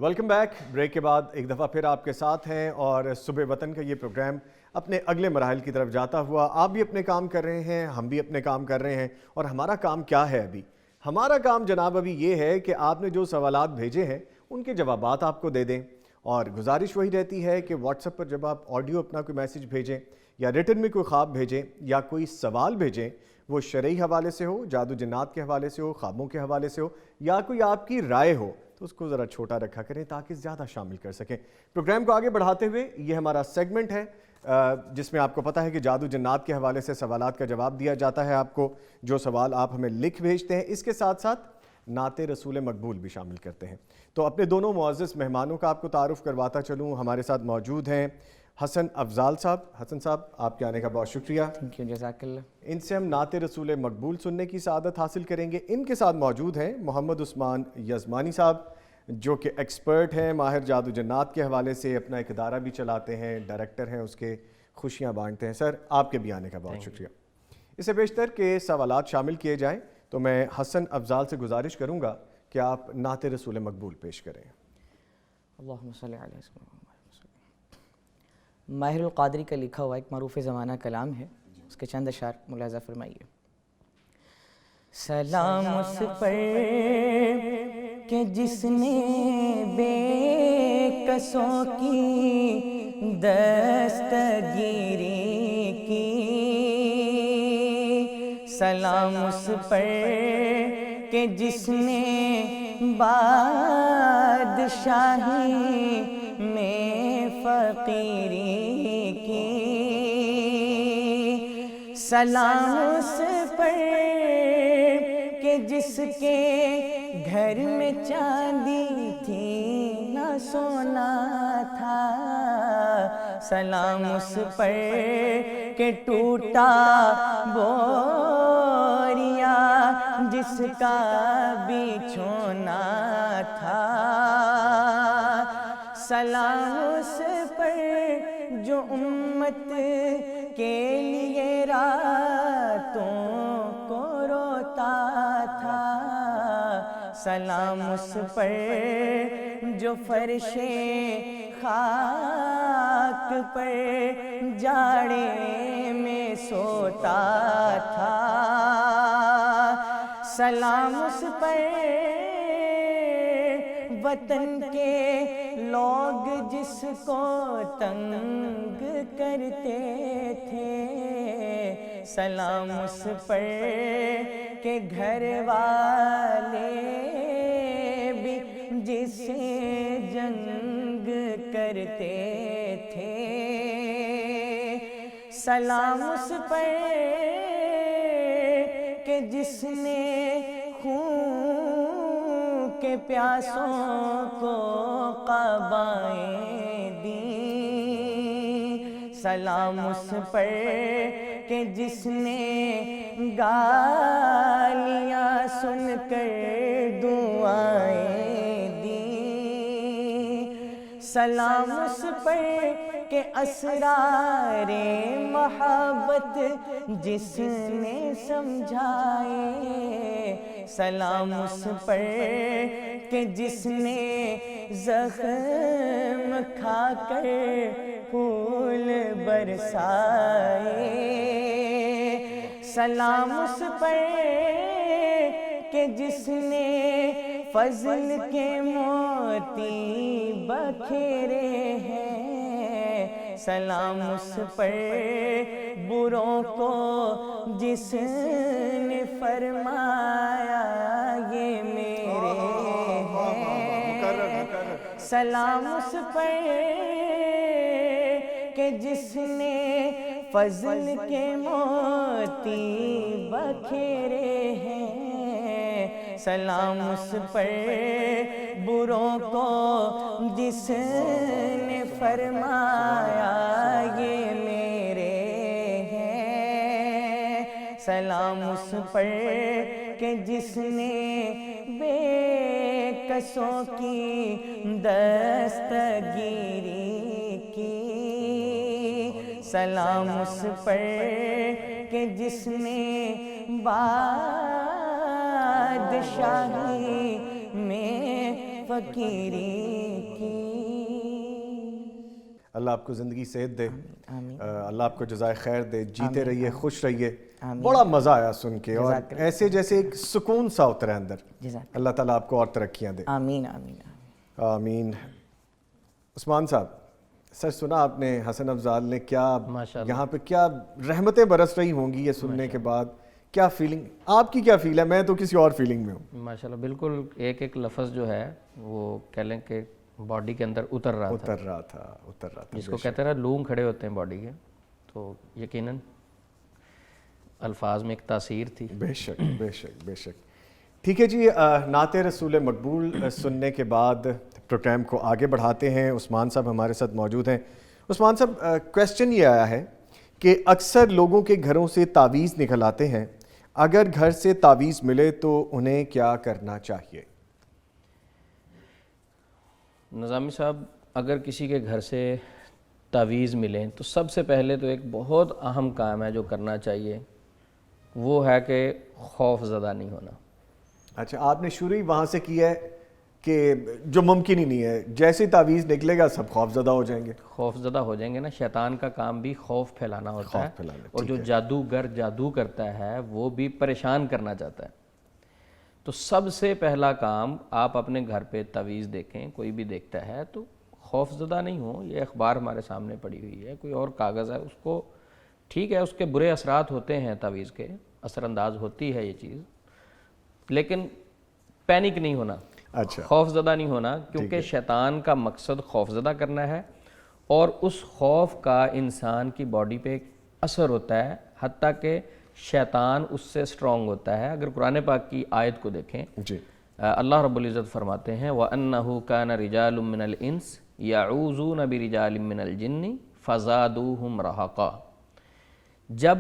Welcome back. Break کے بعد ایک دفعہ پھر آپ کے ساتھ ہیں اور صبح وطن کا یہ پروگرام اپنے اگلے مراحل کی طرف جاتا ہوا. آپ بھی اپنے کام کر رہے ہیں, ہم بھی اپنے کام کر رہے ہیں, اور ہمارا کام کیا ہے ابھی؟ ہمارا کام جناب ابھی یہ ہے کہ آپ نے جو سوالات بھیجے ہیں ان کے جوابات آپ کو دے دیں. اور گزارش وہی رہتی ہے کہ واٹس ایپ پر جب آپ آڈیو اپنا کوئی میسیج بھیجیں یا ریٹن میں کوئی خواب بھیجیں یا کوئی سوال بھیجیں, وہ شرعی حوالے سے ہو, جادو جنات کے حوالے سے ہو, خوابوں کے حوالے سے ہو, یا کوئی آپ کی رائے ہو, تو اس کو ذرا چھوٹا رکھا کریں تاکہ زیادہ شامل کر سکیں. پروگرام کو آگے بڑھاتے ہوئے یہ ہمارا سیگمنٹ ہے جس میں آپ کو پتہ ہے کہ جادو جنات کے حوالے سے سوالات کا جواب دیا جاتا ہے. آپ کو جو سوال آپ ہمیں لکھ بھیجتے ہیں, اس کے ساتھ ساتھ نعت رسول مقبول بھی شامل کرتے ہیں. تو اپنے دونوں معزز مہمانوں کا آپ کو تعارف کرواتا چلوں. ہمارے ساتھ موجود ہیں حسن افضال صاحب. حسن صاحب, آپ کے آنے کا بہت شکریہ. تھینک یو, جزاک اللہ. ان سے ہم نعت رسول مقبول سننے کی سعادت حاصل کریں گے. ان کے ساتھ موجود ہیں محمد عثمان یزمانی صاحب, جو کہ ایکسپرٹ ہیں, ماہر جادو جنات کے حوالے سے, اپنا ایک ادارہ بھی چلاتے ہیں, ڈائریکٹر ہیں اس کے, خوشیاں بانٹتے ہیں. سر, آپ کے بھی آنے کا بہت شکریہ. اس سے بیشتر کے سوالات شامل کیے جائیں تو میں حسن افضال سے گزارش کروں گا کہ آپ نعت رسول مقبول پیش کریں. اللہم صلی علی وسلم. ماہر القادری کا لکھا ہوا ایک معروف زمانہ کلام ہے, اس کے چند اشعار ملاحظہ فرمائیے. سلام اس پر کہ جس نے بے کسوں کی دستگیری کی, سلام اس پر کہ جس نے بادشاہی میں فقیری کی, سلام اس پر کہ جس کے گھر میں چاندی تھی نہ سونا تھا, سلام اس پر کہ ٹوٹا بوریا جس کا بچھونا تھا, سلام اس پر جو امت کے لیے راتوں کو روتا تھا, سلام اس پر جو فرش خاک پر جاڑے میں سوتا تھا, سلام اس پر وطن کے لوگ جس کو تنگ کرتے تھے, سلام اس پر کہ گھر والے بھی جس سے جنگ کرتے تھے, سلام اس پر کہ جس نے خون کے پیاسوں کو قبائیں دیں, سلام اس پر کہ جس نے گالیاں سن کر دعائیں دیں, سلام اس پر کہ اسرار محبت جس نے سمجھائے, سلام اس پر کہ جس نے زخم کھا کر پھول برسائے, سلام اس پر کہ جس نے فضل کے موتی بکھیرے ہیں, سلام اس پر بروں کو جس نے فرمایا یہ میرے ہیں, سلام اس پر کہ جس نے فضل کے موتی بکھیرے ہیں, سلام اس پر بروں کو جس نے فرمایا یہ میرے ہیں, سلام اس پر کہ جس نے بے کسوں کی دستگیری کی, سلام اس پر کہ جس نے بادشاہی میں فقیری کی. اللہ آپ کو زندگی صحت دے, آمین. اللہ آپ کو جزائے خیر دے, جیتے رہیے, خوش رہیے. بڑا مزہ آیا سن کے, اور ایسے جیسے ایک سکون سا اترا ہے اندر. اللہ تعالیٰ آپ کو اور ترقیاں دے. آمین آمین آمین. عثمان صاحب, سر سنا آپ نے حسن افضال نے کیا یہاں پہ کیا رحمتیں برس رہی ہوں گی یہ سننے کے بعد, کیا فیلنگ آپ کی, کیا فیل ہے؟ میں تو کسی اور فیلنگ میں ہوں. ماشاءاللہ بالکل ایک ایک لفظ جو ہے وہ کہہ لیں کہ باڈی کے اندر اتر رہا تھا جس کو کہتے ہیں لوم کھڑے ہوتے ہیں باڈی کے, تو یقیناً الفاظ میں ایک تاثیر تھی. بے شک بے شک بے شک. ٹھیک ہے جی, نعت رسول مقبول سننے کے بعد پروگرام کو آگے بڑھاتے ہیں. عثمان صاحب ہمارے ساتھ موجود ہیں. عثمان صاحب, کویسچن یہ آیا ہے کہ اکثر لوگوں کے گھروں سے تعویذ نکل آتے ہیں, اگر گھر سے تعویذ ملے تو انہیں کیا کرنا چاہیے؟ نظامی صاحب, اگر کسی کے گھر سے تعویذ ملیں تو سب سے پہلے تو ایک بہت اہم کام ہے جو کرنا چاہیے, وہ ہے کہ خوف زدہ نہیں ہونا. اچھا, آپ نے شروع ہی وہاں سے کیا ہے کہ جو ممکن ہی نہیں ہے, جیسے تعویذ نکلے گا سب خوف زدہ ہو جائیں گے. خوف زدہ ہو جائیں گے نا. شیطان کا کام بھی خوف پھیلانا ہوتا ہے, اور جو جادوگر جادو کرتا ہے وہ بھی پریشان کرنا چاہتا ہے. تو سب سے پہلا کام, آپ اپنے گھر پہ تعویذ دیکھیں, کوئی بھی دیکھتا ہے تو خوف زدہ نہیں ہو. یہ اخبار ہمارے سامنے پڑی ہوئی ہے, کوئی اور کاغذ ہے, اس کو ٹھیک ہے اس کے برے اثرات ہوتے ہیں, تعویذ کے اثر انداز ہوتی ہے یہ چیز, لیکن پینک نہیں ہونا, خوف زدہ نہیں ہونا, کیونکہ شیطان کا مقصد خوف زدہ کرنا ہے, اور اس خوف کا انسان کی باڈی پہ ایک اثر ہوتا ہے, حتیٰ کہ شیطان اس سے سٹرونگ ہوتا ہے. اگر قرآن پاک کی آیت کو دیکھیں, اللہ رب العزت فرماتے ہیں وَأَنَّهُ كَانَ رِجَالٌ مِّنَ الْإِنسِ يَعُوذُونَ بِرِجَالٍ مِّنَ الْجِنِّ فَزَادُوهُمْ رَهَقًا. جب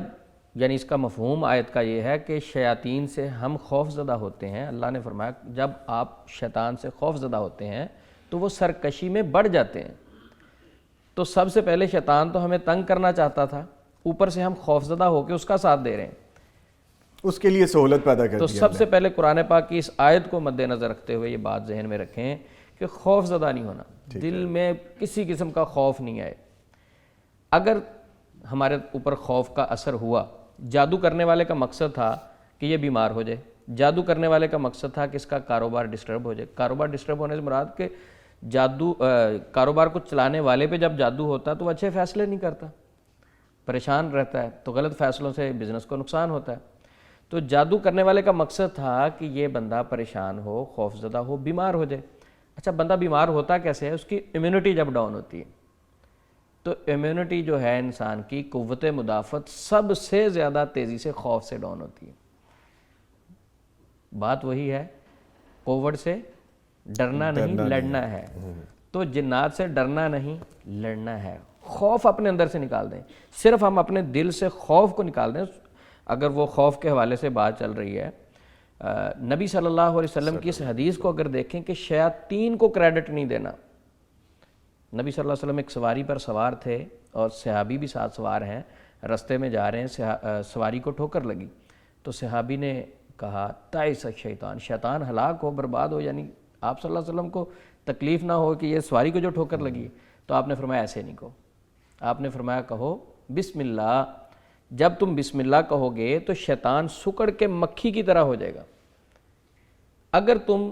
یعنی اس کا مفہوم آیت کا یہ ہے کہ شیاطین سے ہم خوف زدہ ہوتے ہیں. اللہ نے فرمایا جب آپ شیطان سے خوف زدہ ہوتے ہیں تو وہ سرکشی میں بڑھ جاتے ہیں. تو سب سے پہلے شیطان تو ہمیں تنگ کرنا چاہتا تھا, اوپر سے ہم خوف زدہ ہو کے اس کا ساتھ دے رہے ہیں, اس کے لیے سہولت پیدا کر دی. تو سب سے پہلے قرآن پاک کی اس آیت کو مد نظر رکھتے ہوئے یہ بات ذہن میں رکھیں کہ خوف زدہ نہیں ہونا, دل میں کسی قسم کا خوف نہیں آئے. اگر ہمارے اوپر خوف کا اثر ہوا, جادو کرنے والے کا مقصد تھا کہ یہ بیمار ہو جائے, جادو کرنے والے کا مقصد تھا کہ اس کا کاروبار ڈسٹرب ہو جائے. کاروبار ڈسٹرب ہونے سے مراد کہ جادو کاروبار کو چلانے والے پہ جب جادو ہوتا ہے تو وہ اچھے فیصلے نہیں کرتا, پریشان رہتا ہے, تو غلط فیصلوں سے بزنس کو نقصان ہوتا ہے. تو جادو کرنے والے کا مقصد تھا کہ یہ بندہ پریشان ہو, خوف زدہ ہو, بیمار ہو جائے. اچھا, بندہ بیمار ہوتا کیسے ہے؟ اس کی امیونٹی جب ڈاؤن ہوتی ہے, تو امیونٹی جو ہے انسان کی قوت مدافعت سب سے زیادہ تیزی سے خوف سے ڈاؤن ہوتی ہے. بات وہی ہے, کووڈ سے ڈرنا نہیں لڑنا ہے. تو جنات سے ڈرنا نہیں لڑنا ہے. خوف اپنے اندر سے نکال دیں, صرف ہم اپنے دل سے خوف کو نکال دیں. اگر وہ خوف کے حوالے سے بات چل رہی ہے, نبی صلی اللہ علیہ وسلم کی اس حدیث کو اگر دیکھیں کہ شیاطین کو کریڈٹ نہیں دینا. نبی صلی اللہ علیہ وسلم ایک سواری پر سوار تھے اور صحابی بھی ساتھ سوار ہیں, رستے میں جا رہے ہیں, سواری کو ٹھوکر لگی, تو صحابی نے کہا تائس شیطان, شیطان ہلاک ہو, برباد ہو, یعنی آپ صلی اللہ علیہ وسلم کو تکلیف نہ ہو کہ یہ سواری کو جو ٹھوکر لگی. تو آپ نے فرمایا ایسے نہیں کہو, آپ نے فرمایا کہو بسم اللہ. جب تم بسم اللہ کہو گے تو شیطان سکڑ کے مکھی کی طرح ہو جائے گا. اگر تم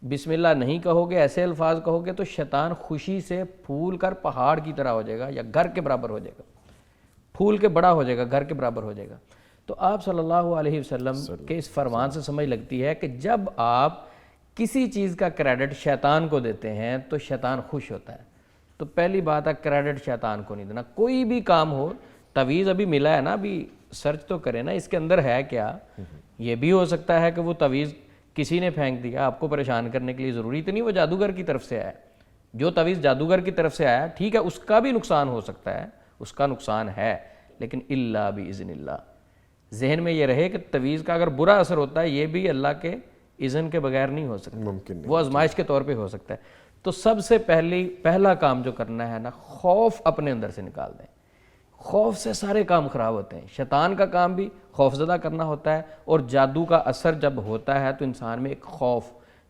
بسم اللہ نہیں کہو گے, ایسے الفاظ کہو گے, تو شیطان خوشی سے پھول کر پہاڑ کی طرح ہو جائے گا, یا گھر کے برابر ہو جائے گا, پھول کے بڑا ہو جائے گا, گھر کے برابر ہو جائے گا. تو آپ صلی اللہ علیہ وسلم کے اس فرمان سے سمجھ لگتی ہے کہ جب آپ کسی چیز کا کریڈٹ شیطان کو دیتے ہیں تو شیطان خوش ہوتا ہے. تو پہلی بات ہے کریڈٹ شیطان کو نہیں دینا. کوئی بھی کام ہو, تعویذ ابھی ملا ہے نا, ابھی سرچ تو کریں نا اس کے اندر ہے کیا. یہ بھی ہو سکتا ہے کہ وہ تعویذ کسی نے پھینک دیا آپ کو پریشان کرنے کے لیے, ضروری تو نہیں وہ جادوگر کی طرف سے آیا. جو تعویذ جادوگر کی طرف سے آیا ٹھیک ہے, اس کا بھی نقصان ہو سکتا ہے, اس کا نقصان ہے, لیکن الا باذن اللہ. ذہن میں یہ رہے کہ تعویذ کا اگر برا اثر ہوتا ہے یہ بھی اللہ کے اذن کے بغیر نہیں ہو سکتا, ممکن نہیں, وہ آزمائش کے طور پہ ہو سکتا ہے. تو سب سے پہلا کام جو کرنا ہے نا, خوف اپنے اندر سے نکال دیں. خوف سے سارے کام خراب ہوتے ہیں. شیطان کا کام بھی خوف زدہ کرنا ہوتا ہے, اور جادو کا اثر جب ہوتا ہے تو انسان میں ایک خوف,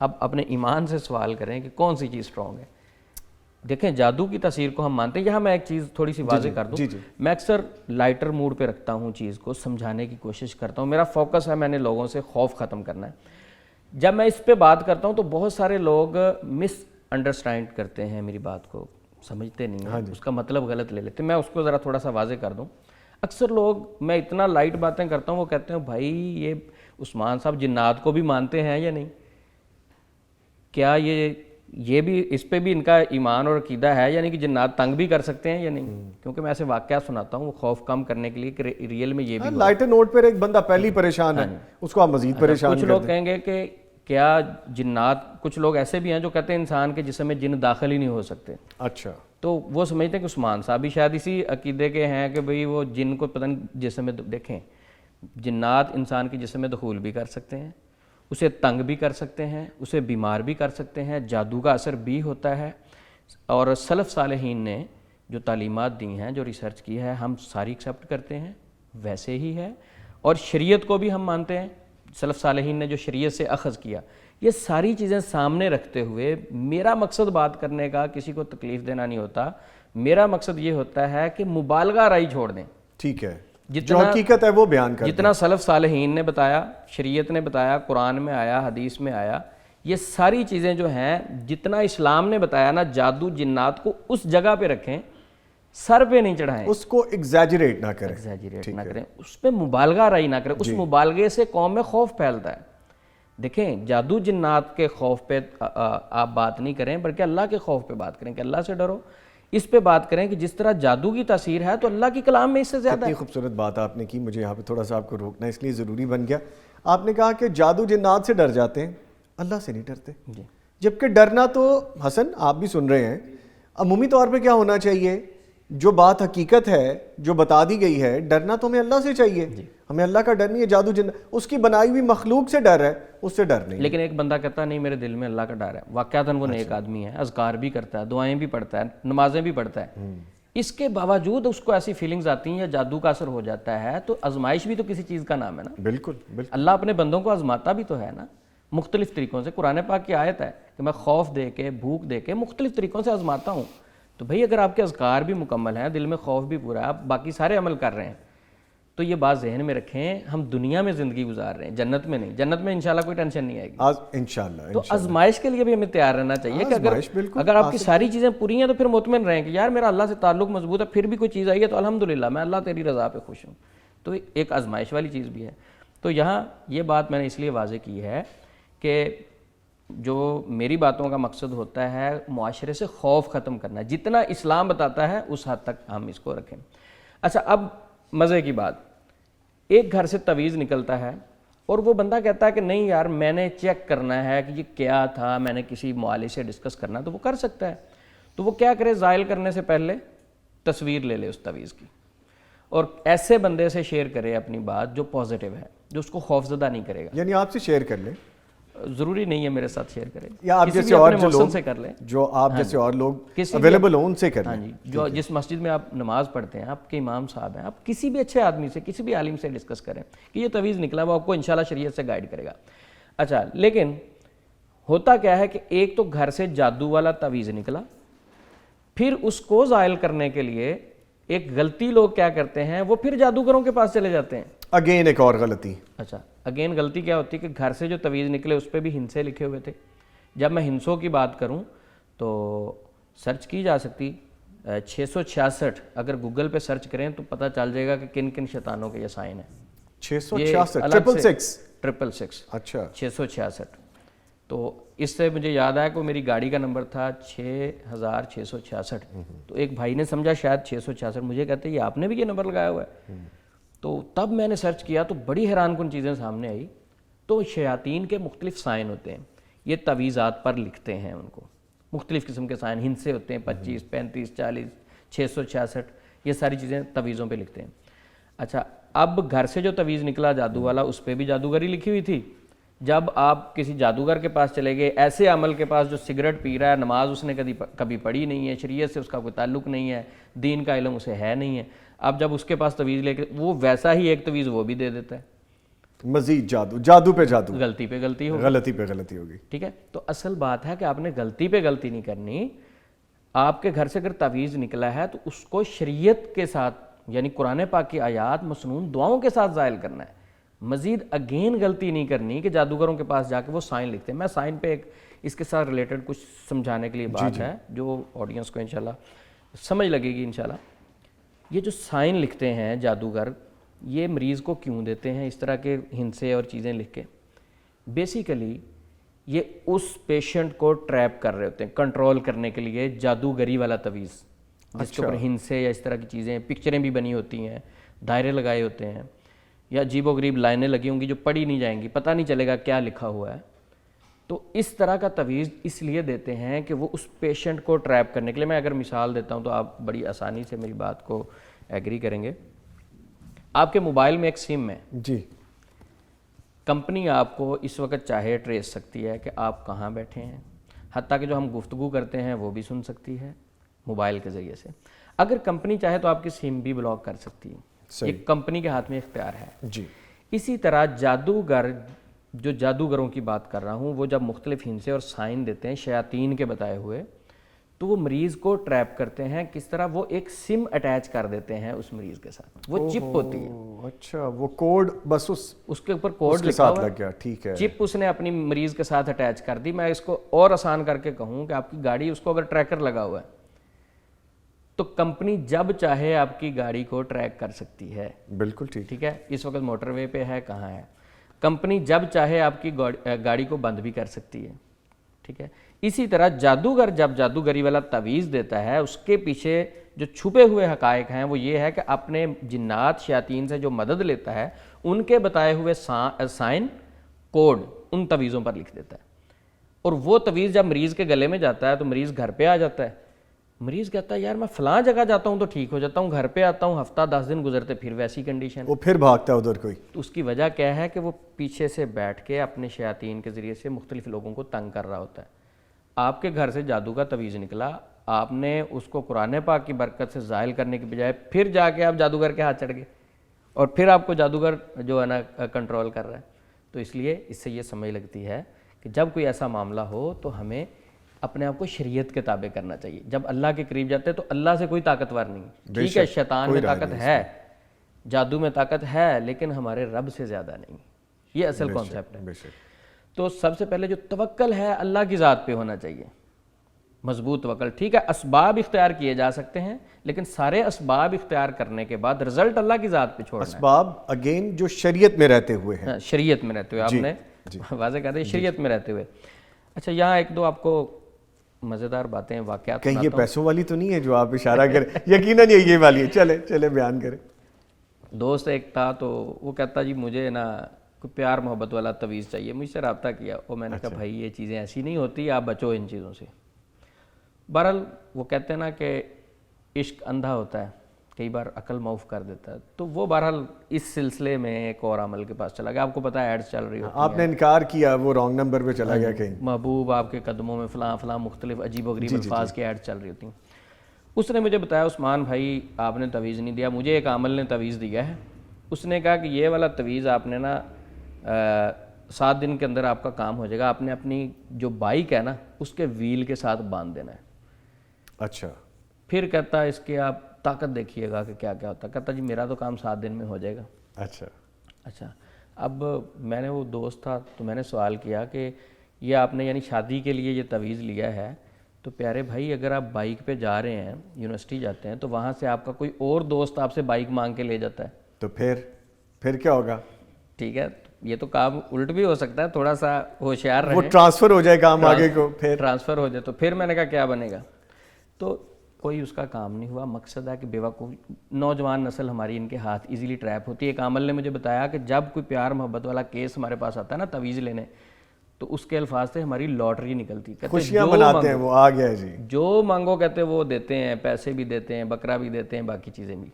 اب اپنے ایمان سے سوال کریں کہ کون سی چیز اسٹرانگ ہے. دیکھیں جادو کی تاثیر کو ہم مانتے ہیں. یہاں میں ایک چیز تھوڑی سی واضح کر دوں, میں اکثر لائٹر موڈ پہ رکھتا ہوں چیز کو, سمجھانے کی کوشش کرتا ہوں. میرا فوکس ہے میں نے لوگوں سے خوف ختم کرنا ہے. جب میں اس پہ بات کرتا ہوں تو بہت سارے لوگ مس انڈرسٹینڈ کرتے ہیں میری بات کو, سمجھتے نہیں ہیں, اس کا مطلب غلط لے لیتے ہیں. میں اس کو ذرا تھوڑا سا واضح کر دوں. اکثر لوگ, میں اتنا لائٹ باتیں کرتا ہوں, وہ کہتے ہیں بھائی یہ عثمان صاحب جنات کو بھی مانتے ہیں یا نہیں, کیا یہ بھی اس پہ بھی ان کا ایمان اور عقیدہ ہے, یعنی کہ جنات تنگ بھی کر سکتے ہیں یا نہیں. کیونکہ میں ایسے واقعات سناتا ہوں خوف کم کرنے کے لیے کہ ریئل میں یہ بھی لائٹر نوٹ پر ایک بندہ پہلی پریشان ہے, اس کو آپ مزید پریشان. کچھ لوگ کہیں گے کہ کیا جنات, کچھ لوگ ایسے بھی ہیں جو کہتے ہیں انسان کے جسم میں جن داخل ہی نہیں ہو سکتے. اچھا, تو وہ سمجھتے ہیں کہ عثمان صاحب بھی شاید اسی عقیدے کے ہیں کہ بھئی وہ جن کو پتہ نہیں جسم میں. دیکھیں جنات انسان کے جسم میں دخول بھی کر سکتے ہیں, اسے تنگ بھی کر سکتے ہیں, اسے بیمار بھی کر سکتے ہیں, جادو کا اثر بھی ہوتا ہے. اور سلف صالحین نے جو تعلیمات دی ہیں, جو ریسرچ کی ہے, ہم ساری ایکسیپٹ کرتے ہیں, ویسے ہی ہے. اور شریعت کو بھی ہم مانتے ہیں, سلف صالحین نے جو شریعت سے اخذ کیا. یہ ساری چیزیں سامنے رکھتے ہوئے میرا مقصد بات کرنے کا کسی کو تکلیف دینا نہیں ہوتا. میرا مقصد یہ ہوتا ہے کہ مبالغہ رائی چھوڑ دیں. ٹھیک ہے, جو حقیقت ہے وہ بیان کر. جتنا سلف صالحین نے بتایا, شریعت نے بتایا, قرآن میں آیا, حدیث میں آیا, یہ ساری چیزیں جو ہیں جتنا اسلام نے بتایا نا, جادو جنات کو اس جگہ پہ رکھیں, سر پہ نہیں چڑھائیں, اس کو ایگزیجریٹ نہ کریں, نہ کریں, اس پہ مبالغہ رائی نہ کریں. اس مبالغے سے قوم میں خوف پھیلتا ہے. دیکھیں جادو جنات کے خوف پہ آپ بات نہیں کریں, بلکہ اللہ کے خوف پہ بات کریں کہ اللہ سے ڈرو. اس پہ بات کریں کہ جس طرح جادو کی تاثیر ہے تو اللہ کی کلام میں اس سے زیادہ ہے. کتنی خوبصورت بات آپ نے کی. مجھے یہاں پہ تھوڑا سا آپ کو روکنا اس لیے ضروری بن گیا. آپ نے کہا کہ جادو جنات سے ڈر جاتے ہیں, اللہ سے نہیں ڈرتے. جبکہ ڈرنا تو, حسن آپ بھی سن رہے ہیں, عمومی طور پہ کیا ہونا چاہیے, جو بات حقیقت ہے, جو بتا دی گئی ہے, ڈرنا تو ہمیں اللہ سے چاہیے. ہمیں اللہ کا ڈر نہیں ہے, جادو جن اس کی بنائی ہوئی مخلوق سے ڈر ہے, اس سے ڈر نہیں. لیکن ایک بندہ کہتا نہیں میرے دل میں اللہ کا ڈر ہے, واقعاتاً وہ نیک آدمی ہے, اذکار بھی کرتا ہے, دعائیں بھی پڑھتا ہے, نمازیں بھی پڑھتا ہے, اس کے باوجود اس کو ایسی فیلنگز آتی ہیں یا جادو کا اثر ہو جاتا ہے. تو آزمائش بھی تو کسی چیز کا نام ہے نا. بالکل بالکل. اللہ اپنے بندوں کو آزماتا بھی تو ہے نا, مختلف طریقوں سے. قرآن پاک کی آیت ہے کہ میں خوف دے کے, بھوک دے کے, مختلف طریقوں سے آزماتا ہوں. تو بھئی اگر آپ کے اذکار بھی مکمل ہیں, دل میں خوف بھی پورا ہے, آپ باقی سارے عمل کر رہے ہیں, تو یہ بات ذہن میں رکھیں, ہم دنیا میں زندگی گزار رہے ہیں, جنت میں نہیں. جنت میں انشاءاللہ کوئی ٹینشن نہیں آئے گی انشاءاللہ. تو آزمائش کے لیے بھی ہمیں تیار رہنا چاہیے کہ اگر آپ کی ساری چیزیں پوری ہیں تو پھر مطمئن رہیں کہ یار میرا اللہ سے تعلق مضبوط ہے, پھر بھی کوئی چیز آئی ہے تو الحمدللہ میں اللہ تیری رضا پہ خوش ہوں. تو ایک آزمائش والی چیز بھی ہے. تو یہاں یہ بات میں نے اس لیے واضح کی ہے کہ جو میری باتوں کا مقصد ہوتا ہے معاشرے سے خوف ختم کرنا. جتنا اسلام بتاتا ہے اس حد تک ہم اس کو رکھیں. اچھا, اب مزے کی بات, ایک گھر سے تعویذ نکلتا ہے اور وہ بندہ کہتا ہے کہ نہیں یار میں نے چیک کرنا ہے کہ یہ کیا تھا, میں نے کسی معالج سے ڈسکس کرنا, تو وہ کر سکتا ہے. تو وہ کیا کرے, زائل کرنے سے پہلے تصویر لے لے اس تعویذ کی, اور ایسے بندے سے شیئر کرے اپنی بات جو پازیٹیو ہے, جو اس کو خوفزدہ نہیں کرے گا. یعنی آپ سے شیئر کر لیں, ضروری نہیں ہے میرے ساتھ شیئر کریں, یا آپ جیسے اور جو لوگ سے کر لیں, جو آپ جیسے اور لوگ اویلیبل ہوں ان سے کر لیں. ہاں جی, جو جس مسجد میں آپ نماز پڑھتے ہیں, آپ کے امام صاحب ہیں, آپ کسی بھی اچھے آدمی سے, کسی بھی عالم سے ڈسکس کریں کہ یہ تعویذ نکلا, وہ آپ کو انشاءاللہ شریعت سے گائیڈ کرے گا. اچھا, لیکن ہوتا کیا ہے کہ ایک تو گھر سے جادو والا تعویذ نکلا, پھر اس کو زائل کرنے کے لیے ایک غلطی لوگ کیا کرتے ہیں, وہ پھر جادوگروں کے پاس چلے جاتے ہیں. اگین ایک اور غلطی. اچھا, اگین غلطی کیا ہوتی ہے کہ گھر سے جو تعویذ نکلے اس پہ بھی ہندسے لکھے ہوئے تھے. جب میں ہندسوں کی بات کروں تو سرچ کی جا سکتی 666, اگر گوگل پہ سرچ کریں تو پتہ چل جائے گا کہ کن کن شیطانوں کے یہ سائن ہیں. 666 اچھا 666. تو اس سے مجھے یاد آیا کہ میری گاڑی کا نمبر تھا 6666. تو ایک بھائی نے سمجھا شاید 666, مجھے کہتے ہیں یہ آپ نے بھی یہ نمبر لگایا ہوا ہے. تو تب میں نے سرچ کیا تو بڑی حیران کن چیزیں سامنے آئی. تو شیاطین کے مختلف سائن ہوتے ہیں, یہ تعویذات پر لکھتے ہیں, ان کو مختلف قسم کے سائن ہندسے ہوتے ہیں, 25 35 40 666, یہ ساری چیزیں تعویذوں پہ لکھتے ہیں. اچھا, اب گھر سے جو تعویذ نکلا جادو والا, اس پہ بھی جادوگری لکھی ہوئی تھی. جب آپ کسی جادوگر کے پاس چلے گئے, ایسے عمل کے پاس جو سگریٹ پی رہا ہے, نماز اس نے کبھی پڑھی نہیں ہے, شریعت سے اس کا کوئی تعلق نہیں ہے, دین کا علم اسے ہے نہیں ہے, اب جب اس کے پاس تعویذ لے کے, وہ ویسا ہی ایک تعویذ وہ بھی دے دیتا ہے. مزید جادو، جادو پہ جادو، غلطی پہ غلطی ہو، غلطی پہ غلطی ہوگی. ٹھیک ہے. تو اصل بات ہے کہ آپ نے غلطی پہ غلطی نہیں کرنی. آپ کے گھر سے اگر تعویذ نکلا ہے تو اس کو شریعت کے ساتھ یعنی قرآن پاک کی آیات مسنون دعاؤں کے ساتھ زائل کرنا ہے. مزید اگین غلطی نہیں کرنی کہ جادوگروں کے پاس جا کے وہ سائن لکھتے ہیں. میں سائن پہ ایک اس کے ساتھ ریلیٹڈ کچھ سمجھانے کے لیے بات ہے جو آڈینس کو انشاءاللہ سمجھ لگے گی انشاءاللہ. یہ جو سائن لکھتے ہیں جادوگر، یہ مریض کو کیوں دیتے ہیں اس طرح کے ہندسے اور چیزیں لکھ کے؟ بیسیکلی یہ اس پیشنٹ کو ٹریپ کر رہے ہوتے ہیں، کنٹرول کرنے کے لیے جادوگری والا تعویذ جس کے اوپر ہندسے یا اس طرح کی چیزیں، پکچریں بھی بنی ہوتی ہیں، دائرے لگائے ہوتے ہیں یا عجیب و غریب لائنیں لگی ہوں گی جو پڑھی نہیں جائیں گی، پتہ نہیں چلے گا کیا لکھا ہوا ہے. تو اس طرح کا تعویذ اس لیے دیتے ہیں کہ وہ اس پیشنٹ کو ٹریپ کرنے کے لیے. میں اگر مثال دیتا ہوں تو آپ بڑی آسانی سے میری بات کو ایگری کریں گے. آپ کے موبائل میں ایک سم ہے جی، کمپنی آپ کو اس وقت چاہے ٹریس سکتی ہے کہ آپ کہاں بیٹھے ہیں، حتیٰ کہ جو ہم گفتگو کرتے ہیں وہ بھی سن سکتی ہے موبائل کے ذریعے سے. اگر کمپنی چاہے تو آپ کی سم بھی بلاک کر سکتی ہے. یہ کمپنی کے ہاتھ میں اختیار ہے. جی. اسی طرح جادوگر، جو جادوگروں کی بات کر رہا ہوں، وہ جب مختلف ہندسے اور سائن دیتے ہیں شیاطین کے بتائے ہوئے، تو وہ مریض کو ٹریپ کرتے ہیں. کس طرح؟ وہ ایک سم اٹیچ کر دیتے ہیں اس مریض کے ساتھ، وہ چپ ہوتی ہے. اچھا، وہ کوڈ بس اس کے اوپر کوڈ لکھا ساتھ ہوا لگ گیا. ٹھیک ہے. چپ اس نے اپنی مریض کے ساتھ اٹیچ کر دی. میں اس کو اور آسان کر کے کہوں کہ آپ کی گاڑی، اس کو اگر ٹریکر لگا ہوا ہے تو کمپنی جب چاہے آپ کی گاڑی کو ٹریک کر سکتی ہے. بالکل ٹھیک. ٹھیک ہے. اس وقت موٹر وے پہ ہے، کہاں ہے. کمپنی جب چاہے آپ کی گاڑی کو بند بھی کر سکتی ہے. ٹھیک ہے. اسی طرح جادوگر جب جادوگری والا تعویذ دیتا ہے، اس کے پیچھے جو چھپے ہوئے حقائق ہیں وہ یہ ہے کہ اپنے جنات شیاطین سے جو مدد لیتا ہے ان کے بتائے ہوئے سائن، کوڈ ان تعویذوں پر لکھ دیتا ہے. اور وہ تعویذ جب مریض کے گلے میں جاتا ہے تو مریض گھر پہ آ جاتا ہے. مریض کہتا ہے یار میں فلاں جگہ جاتا ہوں تو ٹھیک ہو جاتا ہوں، گھر پہ آتا ہوں ہفتہ 10 دن گزرتے پھر ویسی کنڈیشن. وہ پھر بھاگتا ہے ادھر کوئی. تو اس کی وجہ کیا ہے کہ وہ پیچھے سے بیٹھ کے اپنے شیاطین کے ذریعے سے مختلف لوگوں کو تنگ کر رہا ہوتا ہے. آپ کے گھر سے جادو کا تعویذ نکلا، آپ نے اس کو قرآن پاک کی برکت سے زائل کرنے کی بجائے پھر جا کے آپ جادوگر کے ہاتھ چڑھ گئے اور پھر آپ کو جادوگر جو ہے نا کنٹرول کر رہا ہے. تو اس لیے اس سے یہ سمجھ لگتی ہے کہ جب کوئی ایسا معاملہ ہو تو ہمیں اپنے آپ کو شریعت کے تابع کرنا چاہیے. جب اللہ کے قریب جاتے ہیں تو اللہ سے کوئی طاقتور نہیں. ٹھیک ہے، شیطان میں طاقت ہے، جادو میں طاقت ہے، لیکن ہمارے رب سے زیادہ نہیں. یہ اصل کانسیپٹ ہے. تو سب سے پہلے جو توکل ہے اللہ کی ذات پہ ہونا چاہیے، مضبوط توکل. ٹھیک ہے، اسباب اختیار کیے جا سکتے ہیں لیکن سارے اسباب اختیار کرنے کے بعد رزلٹ اللہ کی ذات پہ چھوڑنا ہے. اسباب اگین جو شریعت میں رہتے ہوئے ہیں. شریعت میں رہتے ہوئے، آپ نے واضح کہا تھا شریعت میں رہتے ہوئے. اچھا، یہاں ایک دو آپ کو مزیدار باتیں، واقعات کہیں یہ پیسوں والی تو نہیں ہے جو آپ اشارہ کریں؟ یقیناً یہ والی ہے. چلے بیان کریں. دوست ایک تھا تو وہ کہتا جی مجھے نا کوئی پیار محبت والا تعویذ چاہیے. مجھ سے رابطہ کیا اور میں نے کہا بھائی یہ چیزیں ایسی نہیں ہوتی، آپ بچو ان چیزوں سے. بہرحال وہ کہتے ہیں نا کہ عشق اندھا ہوتا ہے، کئی بار عقل معاف کر دیتا ہے. تو وہ بہرحال اس سلسلے میں ایک اور عمل کے پاس چلا گیا. آپ کو پتہ ہے ایڈز چل رہی ہوتی ہیں، آپ نے انکار کیا، وہ رانگ نمبر پہ چلا گیا کہیں. محبوب آپ کے قدموں میں فلاں فلاں مختلف عجیب و غریب الفاظ کی ایڈز چل رہی ہوتی ہیں. اس نے مجھے بتایا عثمان بھائی آپ نے تعویذ نہیں دیا، مجھے ایک عامل نے تعویذ دیا ہے. اس نے کہا کہ یہ والا تعویذ آپ نے نا 7 دن کے اندر آپ کا کام ہو جائے گا. آپ نے اپنی جو بائک ہے نا اس کے ویل کے ساتھ باندھ دینا ہے. اچھا. پھر کہتا ہے اس کے آپ طاقت دیکھیے گا کہ کیا کیا ہوتا ہے. کہتا جی میرا تو کام 7 دن میں ہو جائے گا. اچھا. اب میں نے، وہ دوست تھا تو میں نے سوال کیا کہ یہ آپ نے یعنی شادی کے لیے یہ تعویذ لیا ہے تو پیارے بھائی اگر آپ بائک پہ جا رہے ہیں، یونیورسٹی جاتے ہیں، تو وہاں سے آپ کا کوئی اور دوست آپ سے بائک مانگ کے لے جاتا ہے تو پھر کیا ہوگا؟ ٹھیک ہے، یہ تو کام الٹ بھی ہو سکتا ہے. تھوڑا سا ہوشیار رہیں، وہ ٹرانسفر ہو جائے کام آگے کو، پھر ٹرانسفر ہو جائے. تو پھر میں نے کہا کیا بنے گا. تو کوئی اس کا کام نہیں ہوا. مقصد ہے کہ بیوقوف نوجوان نسل ہماری ان کے ہاتھ ایزیلی ٹریپ ہوتی ہے. ایک عامل نے مجھے بتایا کہ جب کوئی پیار محبت والا کیس ہمارے پاس آتا ہے نا تعویذ لینے، تو اس کے الفاظ سے ہماری لاٹری نکلتی. خوشیاں مناتے ہیں، وہ آ گیا جی، جو مانگو کہتے وہ دیتے ہیں، پیسے بھی دیتے ہیں، بکرا بھی دیتے ہیں، باقی چیزیں بھی.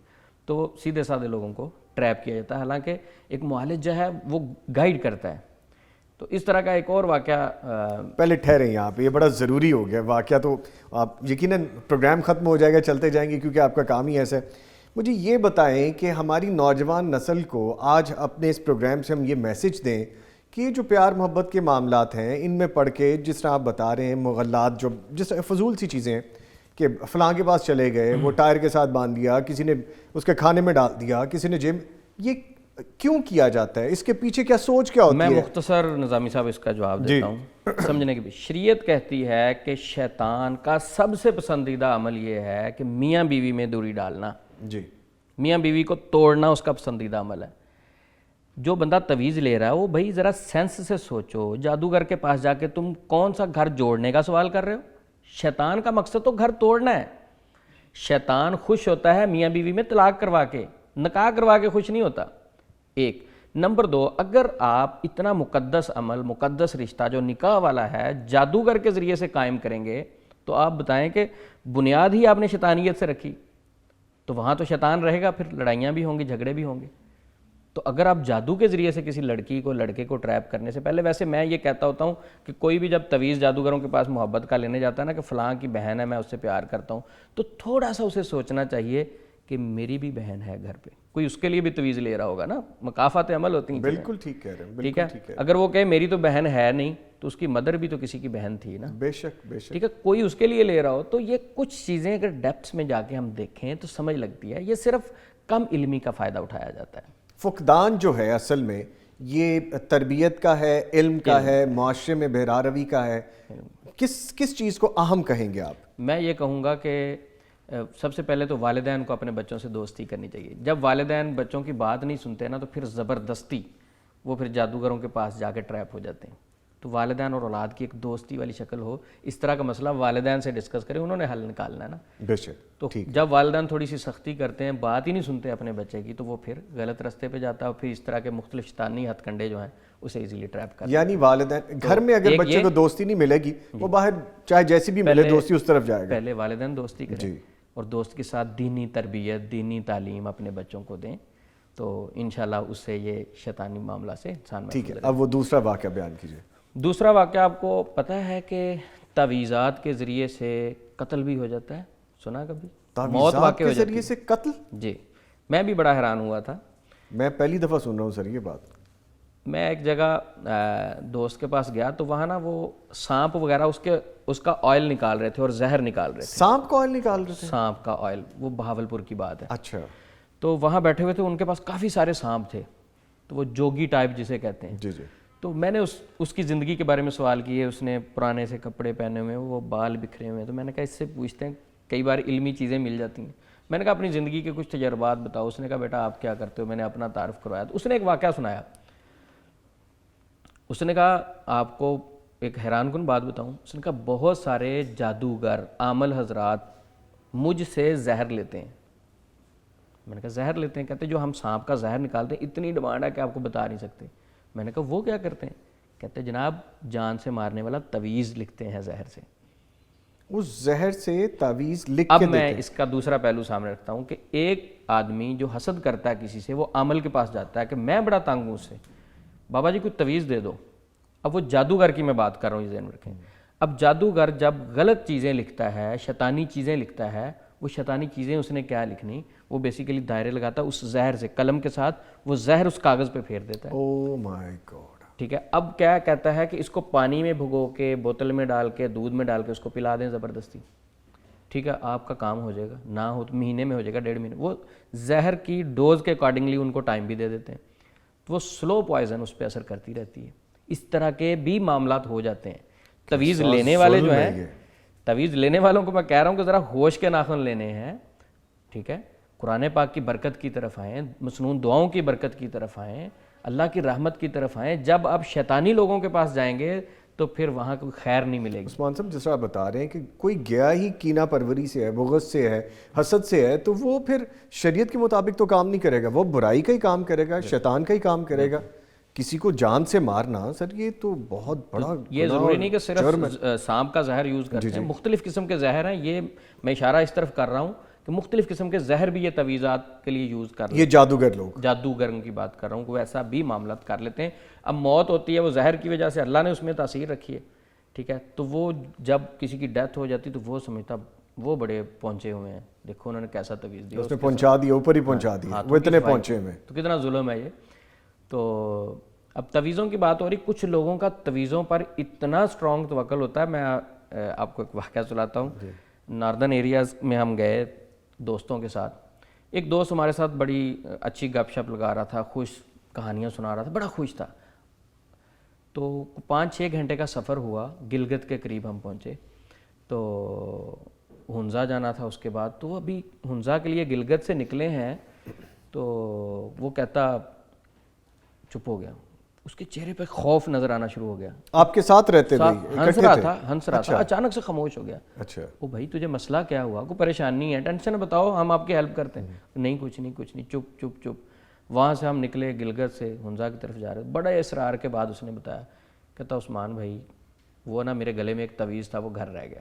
تو سیدھے سادے لوگوں کو ٹریپ کیا جاتا ہے. حالانکہ ایک معالج جو ہے وہ گائیڈ کرتا ہے. تو اس طرح کا ایک اور واقعہ. پہلے ٹھہرے یہاں پہ، یہ بڑا ضروری ہو گیا واقعہ. تو آپ یقیناً پروگرام ختم ہو جائے گا، چلتے جائیں گے کیونکہ آپ کا کام ہی ایسا ہے. مجھے یہ بتائیں کہ ہماری نوجوان نسل کو آج اپنے اس پروگرام سے ہم یہ میسج دیں کہ یہ جو پیار محبت کے معاملات ہیں ان میں پڑھ کے جس طرح آپ بتا رہے ہیں مغلات جو جس فضول سی چیزیں ہیں کہ فلاں کے پاس چلے گئے وہ ٹائر کے ساتھ باندھ دیا, کسی نے اس کے کھانے میں ڈال دیا, کسی نے جیم, یہ کیوں کیا جاتا ہے؟ اس کے پیچھے کیا سوچ کیا ہوتی ہے؟ میں مختصر نظامی صاحب اس کا جواب دیتا ہوں سمجھنے کی بھی. شریعت کہتی ہے کہ شیطان کا سب سے پسندیدہ عمل یہ ہے کہ میاں بیوی میں دوری ڈالنا, جی میاں بیوی کو توڑنا اس کا پسندیدہ عمل ہے. جو بندہ تویز لے رہا ہے وہ بھائی ذرا سینس سے سوچو, جادوگر کے پاس جا کے تم کون سا گھر جوڑنے کا سوال کر رہے ہو؟ شیطان کا مقصد تو گھر توڑنا ہے. شیطان خوش ہوتا ہے میاں بیوی میں طلاق کروا کے, نکاح کروا کے خوش نہیں ہوتا. ایک نمبر 2, اگر آپ اتنا مقدس عمل, مقدس رشتہ جو نکاح والا ہے جادوگر کے ذریعے سے قائم کریں گے تو آپ بتائیں کہ بنیاد ہی آپ نے شیطانیت سے رکھی, تو وہاں تو شیطان رہے گا, پھر لڑائیاں بھی ہوں گی, جھگڑے بھی ہوں گے. تو اگر آپ جادو کے ذریعے سے کسی لڑکی کو, لڑکے کو ٹریپ کرنے سے پہلے, ویسے میں یہ کہتا ہوتا ہوں کہ کوئی بھی جب تویز جادوگروں کے پاس محبت کا لینے جاتا ہے نا کہ فلاں کی بہن ہے میں اس سے پیار کرتا ہوں, تو تھوڑا سا اسے سوچنا چاہیے کہ میری بھی بہن ہے گھر پہ, کوئی اس کے لیے بھی تویز لے رہا ہوگا نا, مقافات عمل ہوتی ہیں. بالکل ٹھیک کہہ رہے ہیں, ٹھیک ہے. اگر وہ کہے میری تو بہن ہے نہیں تو اس کی مدر بھی تو کسی کی بہن تھی نا. بے شک بے شک. ٹھیک ہے, کوئی اس کے لیے لے رہا ہو تو یہ کچھ چیزیں اگر ڈیپتھس میں جا کے ہم دیکھیں تو سمجھ لگتی ہے. یہ صرف کم علمی کا فائدہ اٹھایا جاتا ہے. فقدان جو ہے اصل میں یہ تربیت کا ہے, علم کا ہے, معاشرے میں بہراروی کا ہے, کس چیز کو اہم کہیں گے آپ؟ میں یہ کہوں گا کہ سب سے پہلے تو والدین کو اپنے بچوں سے دوستی کرنی چاہیے. جب والدین بچوں کی بات نہیں سنتے نا تو پھر زبردستی وہ پھر جادوگروں کے پاس جا کے ٹریپ ہو جاتے ہیں. تو والدین اور اولاد کی ایک دوستی والی شکل ہو, اس طرح کا مسئلہ والدین سے ڈسکس کریں, انہوں نے حل نکالنا ہے نا. بے شک. تو جب والدین تھوڑی سی سختی کرتے ہیں, بات ہی نہیں سنتے اپنے بچے کی, تو وہ پھر غلط راستے پہ جاتا ہے, اور پھر اس طرح کے مختلف شیطانی ہتھ کنڈے جو ہیں اسے ایزیلی ٹریپ کرتے ہیں. یعنی والدین گھر میں اگر بچے کو دوستی نہیں ملے گی, وہ باہر چاہے جیسی بھی ملے دوستی اس طرف جائے گا. پہلے والدین دوستی کریں اور دوست کے ساتھ دینی تربیت, دینی تعلیم اپنے بچوں کو دیں, تو انشاءاللہ اس سے یہ شیطانی معاملہ سے انسان میں. ٹھیک ہے, اب وہ دوسرا واقعہ بیان کیجیے. دوسرا واقعہ آپ کو پتہ ہے کہ تعویذات کے ذریعے سے قتل بھی ہو جاتا ہے, سنا کبھی؟ موت واقع ہو جاتی ہے ذریعے سے قتل؟ جی, میں بھی بڑا حیران ہوا تھا. میں پہلی دفعہ سن رہا ہوں سر یہ بات. میں ایک جگہ دوست کے پاس گیا تو وہاں نا وہ سانپ وغیرہ اس کا آئل نکال رہے تھے اور زہر نکال رہے تھے. سانپ کا آئل نکال رہے تھے؟ سانپ کا آئل, وہ بہاولپور کی بات ہے. اچھا. تو وہاں بیٹھے ہوئے تھے, ان کے پاس کافی سارے سانپ تھے, تو وہ جوگی ٹائپ جسے کہتے ہیں. جی جی. تو میں نے اس کی زندگی کے بارے میں سوال کیے. اس نے پرانے سے کپڑے پہنے ہوئے, وہ بال بکھرے ہوئے. تو میں نے کہا اس سے پوچھتے ہیں, کئی بار علمی چیزیں مل جاتی ہیں. میں نے کہا اپنی زندگی کے کچھ تجربات بتاؤ. اس نے کہا بیٹا آپ کیا کرتے ہو؟ میں نے اپنا تعارف کروایا. تو اس نے ایک واقعہ سنایا. اس نے کہا آپ کو ایک حیران کن بات بتاؤں. اس نے کہا بہت سارے جادوگر عامل حضرات مجھ سے زہر لیتے ہیں. میں نے کہا زہر لیتے ہیں؟ کہتے جو ہم سانپ کا زہر نکالتے ہیں اتنی ڈیمانڈ ہے کہ آپ کو بتا نہیں سکتے. میں نے کہا وہ کیا کرتے ہیں؟ کہتے جناب جان سے مارنے والا تویز لکھتے ہیں زہر سے. اس زہر سے تعویذ لکھ کے اب دیتے میں ہیں. اس کا دوسرا پہلو سامنے رکھتا ہوں کہ ایک آدمی جو حسد کرتا ہے کسی سے, وہ عامل کے پاس جاتا ہے کہ میں بڑا تنگ ہوں اس سے, بابا جی کوئی تویز دے دو. اب وہ جادوگر کی میں بات کر رہا ہوں, یہ ذہن میں رکھیں. اب جادوگر جب غلط چیزیں لکھتا ہے, شیطانی چیزیں لکھتا ہے, وہ شیطانی چیزیں اس نے کیا لکھنی, وہ بیسیکلی دائرے لگاتا ہے اس زہر سے, قلم کے ساتھ وہ زہر اس کاغذ پہ پھیر دیتا ہے. او مائی گاڈ. ٹھیک ہے. اب کیا کہتا ہے کہ اس کو پانی میں بھگو کے, بوتل میں ڈال کے, دودھ میں ڈال کے اس کو پلا دیں زبردستی. ٹھیک ہے, آپ کا کام ہو جائے گا, نہ ہو تو مہینے میں ہو جائے گا, 1.5 مہینے. وہ زہر کی ڈوز کے اکارڈنگلی ان کو ٹائم بھی دے دیتے ہیں. تو وہ سلو پوائزن اس پہ اثر کرتی رہتی ہے. اس طرح کے بھی معاملات ہو جاتے ہیں. تویز لینے والے جو ہیں, تویز لینے والوں کو میں کہہ رہا ہوں کہ ذرا ہوش کے ناخن لینے ہیں. ٹھیک ہے, قرآن پاک کی برکت کی طرف آئیں, مسنون دعاؤں کی برکت کی طرف آئیں, اللہ کی رحمت کی طرف آئیں. جب آپ شیطانی لوگوں کے پاس جائیں گے تو پھر وہاں کوئی خیر نہیں ملے گی. عثمان صاحب جس طرح آپ بتا رہے ہیں کہ کوئی گیا ہی کینہ پروری سے ہے, بغض سے ہے, حسد سے ہے, تو وہ پھر شریعت کے مطابق تو کام نہیں کرے گا, وہ برائی کا ہی کام کرے گا, شیطان کا ہی کام کرے گا. کسی کو جان سے مارنا سر یہ تو بہت بڑا, یہ ضروری نہیں کہ صرف سانپ کا زہر یوز کرتے ہیں, مختلف قسم کے زہر ہیں. یہ میں اشارہ اس طرف کر رہا ہوں کہ مختلف قسم کے زہر بھی یہ تویزات کے لیے یوز کر رہے ہیں. یہ جادوگر لوگ, جادوگروں کی بات کر رہا ہوں, وہ ایسا بھی معاملات کر لیتے ہیں. اب موت ہوتی ہے وہ زہر کی وجہ سے, اللہ نے اس میں تاثیر رکھی ہے. ٹھیک ہے, تو وہ جب کسی کی ڈیتھ ہو جاتی تو وہ سمجھتا وہ بڑے پہنچے ہوئے ہیں, دیکھو انہوں نے کیسا تویز دیا, اس نے پہنچا دیا, اوپر ہی پہنچا دیا, وہ اتنے پہنچے ہوئے. تو کتنا ظلم ہے یہ. تو اب تویزوں کی بات ہو رہی, کچھ لوگوں کا تویزوں پر اتنا اسٹرانگ توکل ہوتا ہے. میں آپ کو ایک واقعہ سناتا ہوں. ناردرن ایریاز میں ہم گئے دوستوں کے ساتھ. ایک دوست ہمارے ساتھ بڑی اچھی گپ شپ لگا رہا تھا, خوش کہانیاں سنا رہا تھا, بڑا خوش تھا. تو 5-6 گھنٹے کا سفر ہوا, گلگت کے قریب ہم پہنچے. تو ہنزا جانا تھا اس کے بعد. تو ابھی ہنزا کے لیے گلگت سے نکلے ہیں, تو وہ کہتا چپ ہو گیا, اس کے چہرے پہ خوف نظر آنا شروع ہو گیا. آپ کے ساتھ رہتے ہنس رہا تھا, اچانک سے خاموش ہو گیا. اچھا, او بھائی تجھے مسئلہ کیا ہوا, کوئی پریشانی ہے, ٹینشن بتاؤ, ہم آپ کی ہیلپ کرتے ہیں. نہیں کچھ نہیں, چپ چپ چپ. وہاں سے ہم نکلے گلگت سے ہنزا کی طرف جا رہے, بڑے اصرار کے بعد اس نے بتایا, کہتا عثمان بھائی وہ نا میرے گلے میں ایک تویز تھا, وہ گھر رہ گیا.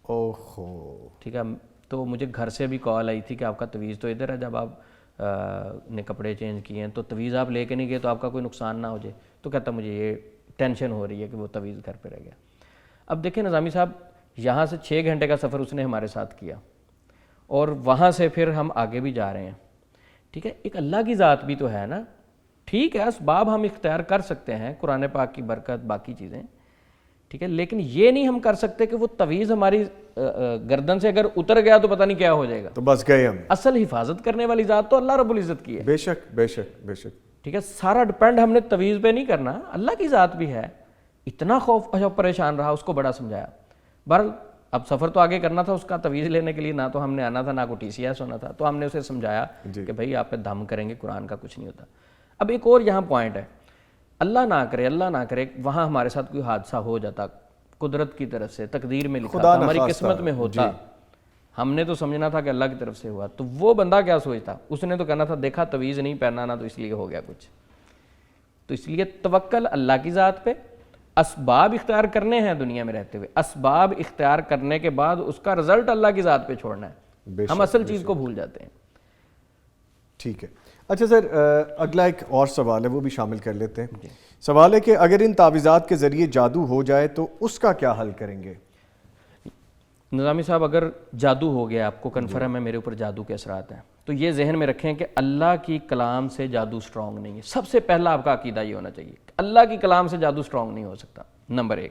اوہو, ٹھیک ہے. تو مجھے گھر سے بھی کال آئی تھی کہ آپ کا تویز تو ادھر ہے, جب آپ نے کپڑے چینج کیے ہیں تو تویز آپ لے کے نہیں گئے تو آپ کا کوئی نقصان نہ ہو جائے. تو کہتا مجھے یہ ٹینشن ہو رہی ہے کہ وہ تویز گھر پہ رہ گیا. اب دیکھیں نظامی صاحب, یہاں سے 6 گھنٹے کا سفر اس نے ہمارے ساتھ کیا, اور وہاں سے پھر ہم آگے بھی جا رہے ہیں. ٹھیک ہے, ایک اللہ کی ذات بھی تو ہے نا. ٹھیک ہے, اسباب ہم اختیار کر سکتے ہیں, قرآن پاک کی برکت, باقی چیزیں, ٹھیک ہے, لیکن یہ نہیں ہم کر سکتے کہ وہ تویز ہماری گردن سے اگر اتر گیا تو پتہ نہیں کیا ہو جائے گا. تو بس گئے ہم. اصل حفاظت کرنے والی ذات تو اللہ رب العزت کی ہے. بے شک بے شک بے شک. ٹھیک ہے, سارا ڈپینڈ ہم نے تویز پہ نہیں کرنا, اللہ کی ذات بھی ہے. اتنا خوف پریشان رہا, اس کو بڑا سمجھایا. بہرحال اب سفر تو آگے کرنا تھا اس کا, تویز لینے کے لیے نہ تو ہم نے آنا تھا, نہ کوئی TCS ہونا تھا. تو ہم نے اسے سمجھایا کہ بھائی آپ پہ دم کریں گے, قرآن کا کچھ نہیں ہوتا. اب ایک اور یہاں پوائنٹ ہے, اللہ نہ کرے وہاں ہمارے ساتھ کوئی حادثہ ہو جاتا, قدرت کی طرف سے, تقدیر میں لکھا تھا, ہماری قسمت میں ہوتا, ہم نے تو سمجھنا تھا کہ اللہ کی طرف سے ہوا. تو وہ بندہ کیا سوچتا, اس نے تو کہنا تھا دیکھا تویز نہیں پہنانا تو اس لیے ہو گیا کچھ. تو اس لیے توکل اللہ کی ذات پہ, اسباب اختیار کرنے ہیں دنیا میں رہتے ہوئے, اسباب اختیار کرنے کے بعد اس کا رزلٹ اللہ کی ذات پہ چھوڑنا ہے. ہم اصل چیز کو بھول جاتے ہیں. ٹھیک ہے. اچھا سر, اگلا ایک اور سوال ہے, وہ بھی شامل کر لیتے ہیں. سوال ہے کہ اگر ان تعویذات کے ذریعے جادو ہو جائے تو اس کا کیا حل کریں گے؟ نظامی صاحب, اگر جادو ہو گیا, آپ کو کنفرم ہے میرے اوپر جادو کے اثرات ہیں, تو یہ ذہن میں رکھیں کہ اللہ کی کلام سے جادو سٹرونگ نہیں ہے. سب سے پہلا آپ کا عقیدہ یہ ہونا چاہیے کہ اللہ کی کلام سے جادو سٹرونگ نہیں ہو سکتا, نمبر 1.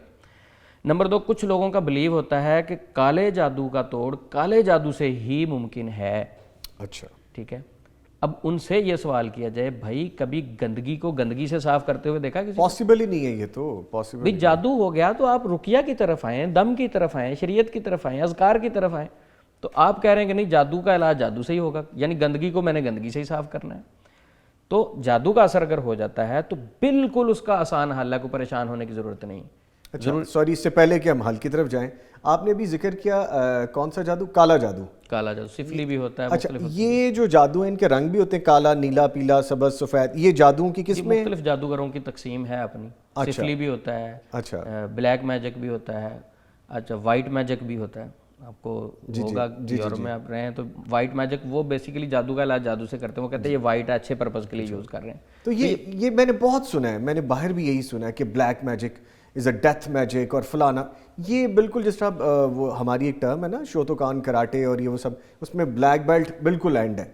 نمبر 2, کچھ لوگوں کا بلیو ہوتا ہے کہ کالے جادو کا توڑ کالے جادو سے ہی ممکن ہے. اچھا, ٹھیک ہے. اب ان سے یہ سوال کیا جائے, بھائی کبھی گندگی کو گندگی سے صاف کرتے ہوئے دیکھا کسی؟ پاسبل ہی نہیں ہے, یہ تو پاسبل. بھائی جادو ہو گیا تو آپ رقیہ کی طرف آئیں, دم کی طرف آئیں, شریعت کی طرف آئیں, اذکار کی طرف آئیں. تو آپ کہہ رہے ہیں کہ نہیں جادو کا علاج جادو سے ہی ہوگا, یعنی گندگی کو میں نے گندگی سے ہی صاف کرنا ہے. تو جادو کا اثر اگر ہو جاتا ہے تو بالکل اس کا آسان حل ہے, کوئی پریشان ہونے کی ضرورت نہیں. اچھا سوری, اس سے پہلے کہ ہم حل کی طرف جائیں, آپ نے بھی ذکر کیا کون سا جادو؟ کالا جادو. کالا جادو سفلی بھی ہوتا ہے. اچھا, یہ جو جادو ہیں ان کے رنگ بھی ہوتے ہیں, کالا, نیلا, پیلا, سبز, سفید, یہ جادوؤں کی قسمیں؟ مختلف جادوگروں کی تقسیم ہے اپنی. سفلی بھی ہوتا ہے, اچھا, بلیک میجک بھی ہوتا ہے, اچھا وائٹ میجک بھی ہوتا ہے. آپ کو ہوگا یورپ میں آپ رہے ہیں تو وائٹ میجک وہ بیسیکلی جادو کا علاج جادو سے کرتے ہیں. وہ کہتے ہیں یہ وائٹ ہے, اچھے پرپز کے لیے یوز کر رہے ہیں. تو یہ میں نے بہت سنا ہے, میں نے باہر بھی یہی سنا ہے کہ black magic is a death magic اور فلانا. یہ بالکل جس طرح وہ ہماری ایک ٹرم ہے نا شوتوکان کراٹے اور یہ وہ سب, اس میں بلیک بیلٹ بالکل اینڈ ہے.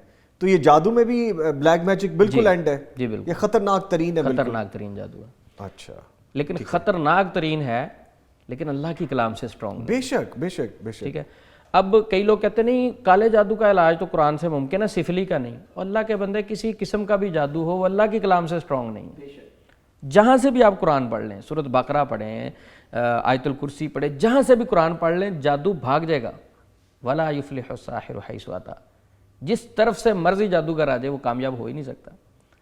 تو یہ جادو میں بھی بلیک میجک بالکل اینڈ ہے. جی بالکل, یہ خطرناک ترین ہے. خطرناک ترین جادو ہے. اچھا, لیکن خطرناک ترین ہے, لیکن اللہ کی کلام سے سٹرونگ. بے شک بے شک بے شک. ٹھیک ہے. اب کئی لوگ کہتے ہیں نہیں کالے جادو کا علاج تو قرآن سے ممکن ہے, سفلی کا نہیں. اور اللہ کے بندے کسی قسم کا بھی جادو ہو وہ اللہ کی کلام سے سٹرونگ نہیں. جہاں سے بھی آپ قرآن پڑھ لیں, سورۃ بقرہ پڑھیں, آیت الکرسی پڑھیں, جہاں سے بھی قرآن پڑھ لیں, جادو بھاگ جائے گا. وَلَا يُفْلِحُ السَّاحِرُ حَيْثُ أَتَىٰ. جس طرف سے مرضی جادوگر آ جائے وہ کامیاب ہو ہی نہیں سکتا.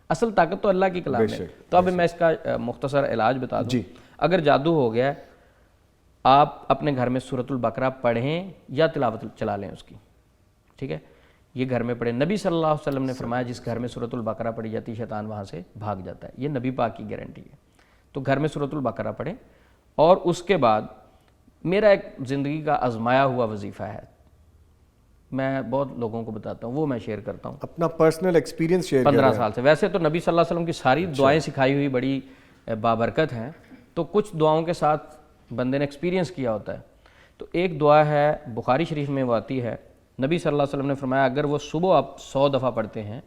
اصل طاقت تو اللہ کی کلام ہے. تو اب میں اس کا مختصر علاج بتا دوں. اگر جادو ہو گیا آپ اپنے گھر میں سورۃ البقرہ پڑھیں یا تلاوت چلا لیں اس کی. ٹھیک ہے, یہ گھر میں پڑھیں. نبی صلی اللہ علیہ وسلم نے فرمایا جس گھر میں سورۃ البقرہ پڑھی جاتی ہے شیطان وہاں سے بھاگ جاتا ہے. یہ نبی پاک کی گارنٹی ہے. تو گھر میں سورۃ البقرہ پڑھیں. اور اس کے بعد میرا ایک زندگی کا آزمایا ہوا وظیفہ ہے, میں بہت لوگوں کو بتاتا ہوں, وہ میں شیئر کرتا ہوں. اپنا پرسنل ایکسپیرینس شیئر 15 سال سے. ویسے تو نبی صلی اللہ علیہ وسلم کی ساری دعائیں سکھائی ہوئی بڑی بابرکت ہیں, تو کچھ دعاؤں کے ساتھ بندے نے ایکسپیرینس کیا ہوتا ہے. تو ایک دعا ہے بخاری شریف میں وہ آتی ہے، نبی صلی اللہ علیہ وسلم نے فرمایا اگر وہ صبح آپ 100 دفعہ پڑھتے ہیں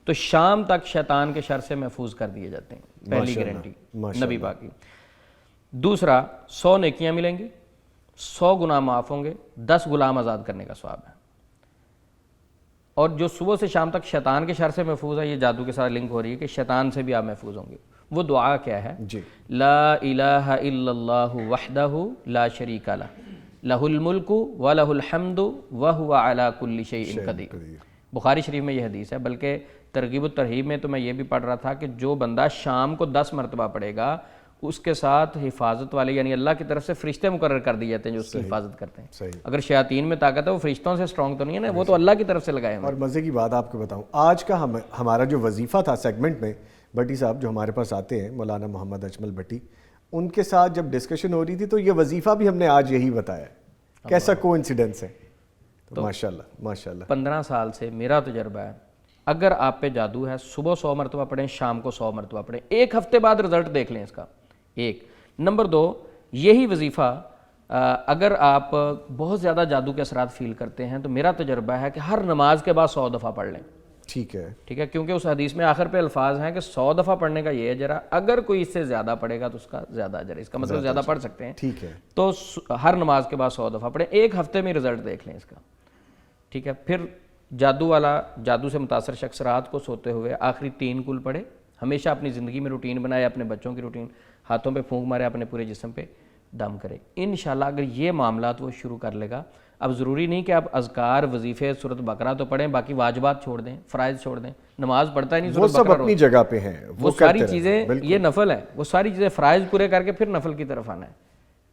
تو شام تک شیطان کے شر سے محفوظ کر دیے جاتے ہیں، پہلی گارنٹی نبی پاک کی۔ دوسرا 100 نیکیاں ملیں گی، 100 گناہ معاف ہوں گے، 10 غلام آزاد کرنے کا ثواب ہے۔ اور جو صبح سے شام تک شیطان کے شر سے محفوظ ہے، یہ جادو کے ساتھ لنک ہو رہی ہے کہ شیطان سے بھی آپ محفوظ ہوں گے۔ وہ دعا کیا ہے؟ جی، لا الہ الا اللہ وحدہ لا شریک لہ لہ الملک ولہ الحمد وہو علی کل شیء قدیر۔ بخاری شریف میں یہ حدیث ہے، بلکہ ترغیب و ترہیب میں تو میں یہ بھی پڑھ رہا تھا کہ جو بندہ شام کو 10 مرتبہ پڑھے گا اس کے ساتھ حفاظت والے یعنی اللہ کی طرف سے فرشتے مقرر کر دیے جاتے ہیں جو اس کی حفاظت کرتے ہیں۔ اگر شیاطین میں طاقت ہے وہ فرشتوں سے اسٹرانگ تو نہیں ہے نا، وہ تو اللہ کی طرف سے لگائے ہیں۔ اور مزے کی بات آپ کو بتاؤں، آج کا ہمارا جو وظیفہ تھا سیگمنٹ میں، بٹی صاحب جو ہمارے پاس آتے ہیں مولانا محمد اجمل بٹی، ان کے ساتھ جب ڈسکشن ہو رہی تھی تو یہ وظیفہ بھی ہم نے آج یہی بتایا۔ کیسا کو انسیڈنس ہے؟ ماشاءاللہ ماشاءاللہ 15 سال سے میرا تجربہ ہے، اگر آپ پہ جادو ہے صبح 100 مرتبہ پڑھیں، شام کو 100 مرتبہ پڑھیں، ایک ہفتے بعد رزلٹ دیکھ لیں اس کا۔ ایک نمبر 2، یہی وظیفہ اگر آپ بہت زیادہ جادو کے اثرات فیل کرتے ہیں تو میرا تجربہ ہے کہ ہر نماز کے بعد 100 دفعہ پڑھ لیں۔ ٹھیک ہے، ٹھیک ہے، کیونکہ اس حدیث میں آخر پہ الفاظ ہیں کہ 100 دفعہ پڑھنے کا یہ اجر ہے، اگر کوئی اس سے زیادہ پڑھے گا تو اس کا زیادہ اجر ہے، اس کا مطلب زیادہ پڑھ سکتے ہیں۔ ٹھیک ہے، تو ہر نماز کے بعد 100 دفعہ پڑھیں، ایک ہفتے میں رزلٹ دیکھ لیں اس کا۔ ٹھیک ہے، پھر جادو سے متاثر شخص رات کو سوتے ہوئے آخری 3 کل پڑھے، ہمیشہ اپنی زندگی میں روٹین بنائے، اپنے بچوں کی روٹین، ہاتھوں پہ پھونک مارے، اپنے پورے جسم پہ دم کرے۔ انشاءاللہ اگر یہ معاملات وہ شروع کر لے گا، اب ضروری نہیں کہ آپ اذکار وظیفے سورۃ بقرہ تو پڑھیں، باقی واجبات چھوڑ دیں، فرائض چھوڑ دیں، نماز پڑھتا ہی نہیں وہ سورۃ سب بقرہ اپنی جگہ پہ ہیں، وہ ساری چیزیں، یہ نفل ہے، وہ ساری چیزیں فرائض پورے کر کے پھر نفل کی طرف آنا ہے۔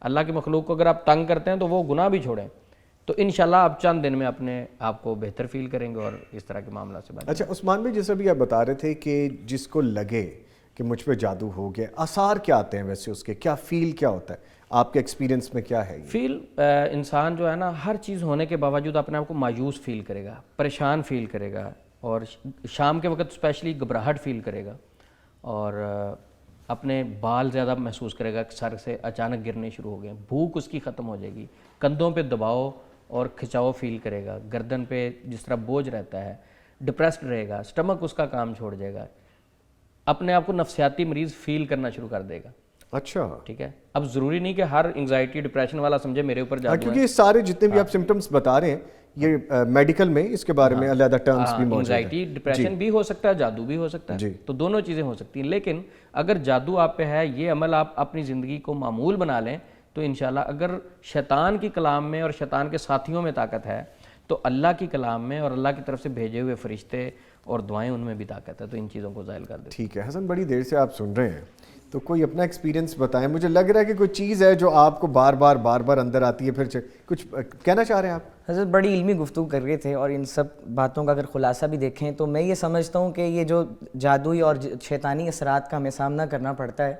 اللہ کی مخلوق کو اگر آپ تنگ کرتے ہیں تو وہ گناہ بھی چھوڑیں، تو انشاءاللہ آپ چند دن میں اپنے آپ کو بہتر فیل کریں گے اور اس طرح کے معاملات سے بچیں۔ اچھا عثمان بھائی، جیسا بھی آپ بتا رہے تھے کہ جس کو لگے کہ مجھ پہ جادو ہو گیا، آثار کیا آتے ہیں ویسے اس کے، کیا فیل کیا ہوتا ہے آپ کے ایکسپیرینس میں، کیا ہے یہ؟ فیل انسان جو ہے نا ہر چیز ہونے کے باوجود اپنے آپ کو مایوس فیل کرے گا، پریشان فیل کرے گا، اور شام کے وقت اسپیشلی گھبراہٹ فیل کرے گا، اور اپنے بال زیادہ محسوس کرے گا کہ سر سے اچانک گرنے شروع ہو گئے، بھوک اس کی ختم ہو جائے گی، کندھوں پہ دباؤ اور کھچاؤ فیل کرے گا، گردن پہ جس طرح بوجھ رہتا ہے، ڈپریسڈ رہے گا، سٹمک اس کا کام چھوڑ جائے گا، اپنے آپ کو نفسیاتی مریض فیل کرنا شروع کر دے گا۔ اچھا، ٹھیک ہے، اب ضروری نہیں کہ ہر انگزائٹی ڈپریشن والا سمجھے میرے اوپر جادو ہے، کیونکہ یہ سارے جتنے بھی آپ سمٹمز بتا رہے ہیں یہ میڈیکل میں اس کے بارے میں علیحدہ ٹرمز بھی موجود ہیں۔ انگزائٹی ڈپریشن بھی ہو سکتا ہے، جادو بھی ہو سکتا ہے، تو دونوں چیزیں ہو سکتی ہیں، لیکن اگر جادو آپ پہ ہے، یہ عمل آپ اپنی زندگی کو معمول بنا لیں تو انشاءاللہ اگر شیطان کی کلام میں اور شیطان کے ساتھیوں میں طاقت ہے تو اللہ کی کلام میں اور اللہ کی طرف سے بھیجے ہوئے فرشتے اور دعائیں ان میں بھی طاقت ہے، تو ان چیزوں کو زائل کر دیں۔ ٹھیک ہے حسن، بڑی دیر سے آپ سن رہے ہیں تو کوئی اپنا ایکسپیرینس بتائیں، مجھے لگ رہا ہے کہ کوئی چیز ہے جو آپ کو بار بار اندر آتی ہے، پھر کچھ کہنا چاہ رہے ہیں آپ؟ حضرت بڑی علمی گفتگو کر رہے تھے، اور ان سب باتوں کا اگر خلاصہ بھی دیکھیں تو میں یہ سمجھتا ہوں کہ یہ جو جادوئی اور شیطانی اثرات کا ہمیں سامنا کرنا پڑتا ہے،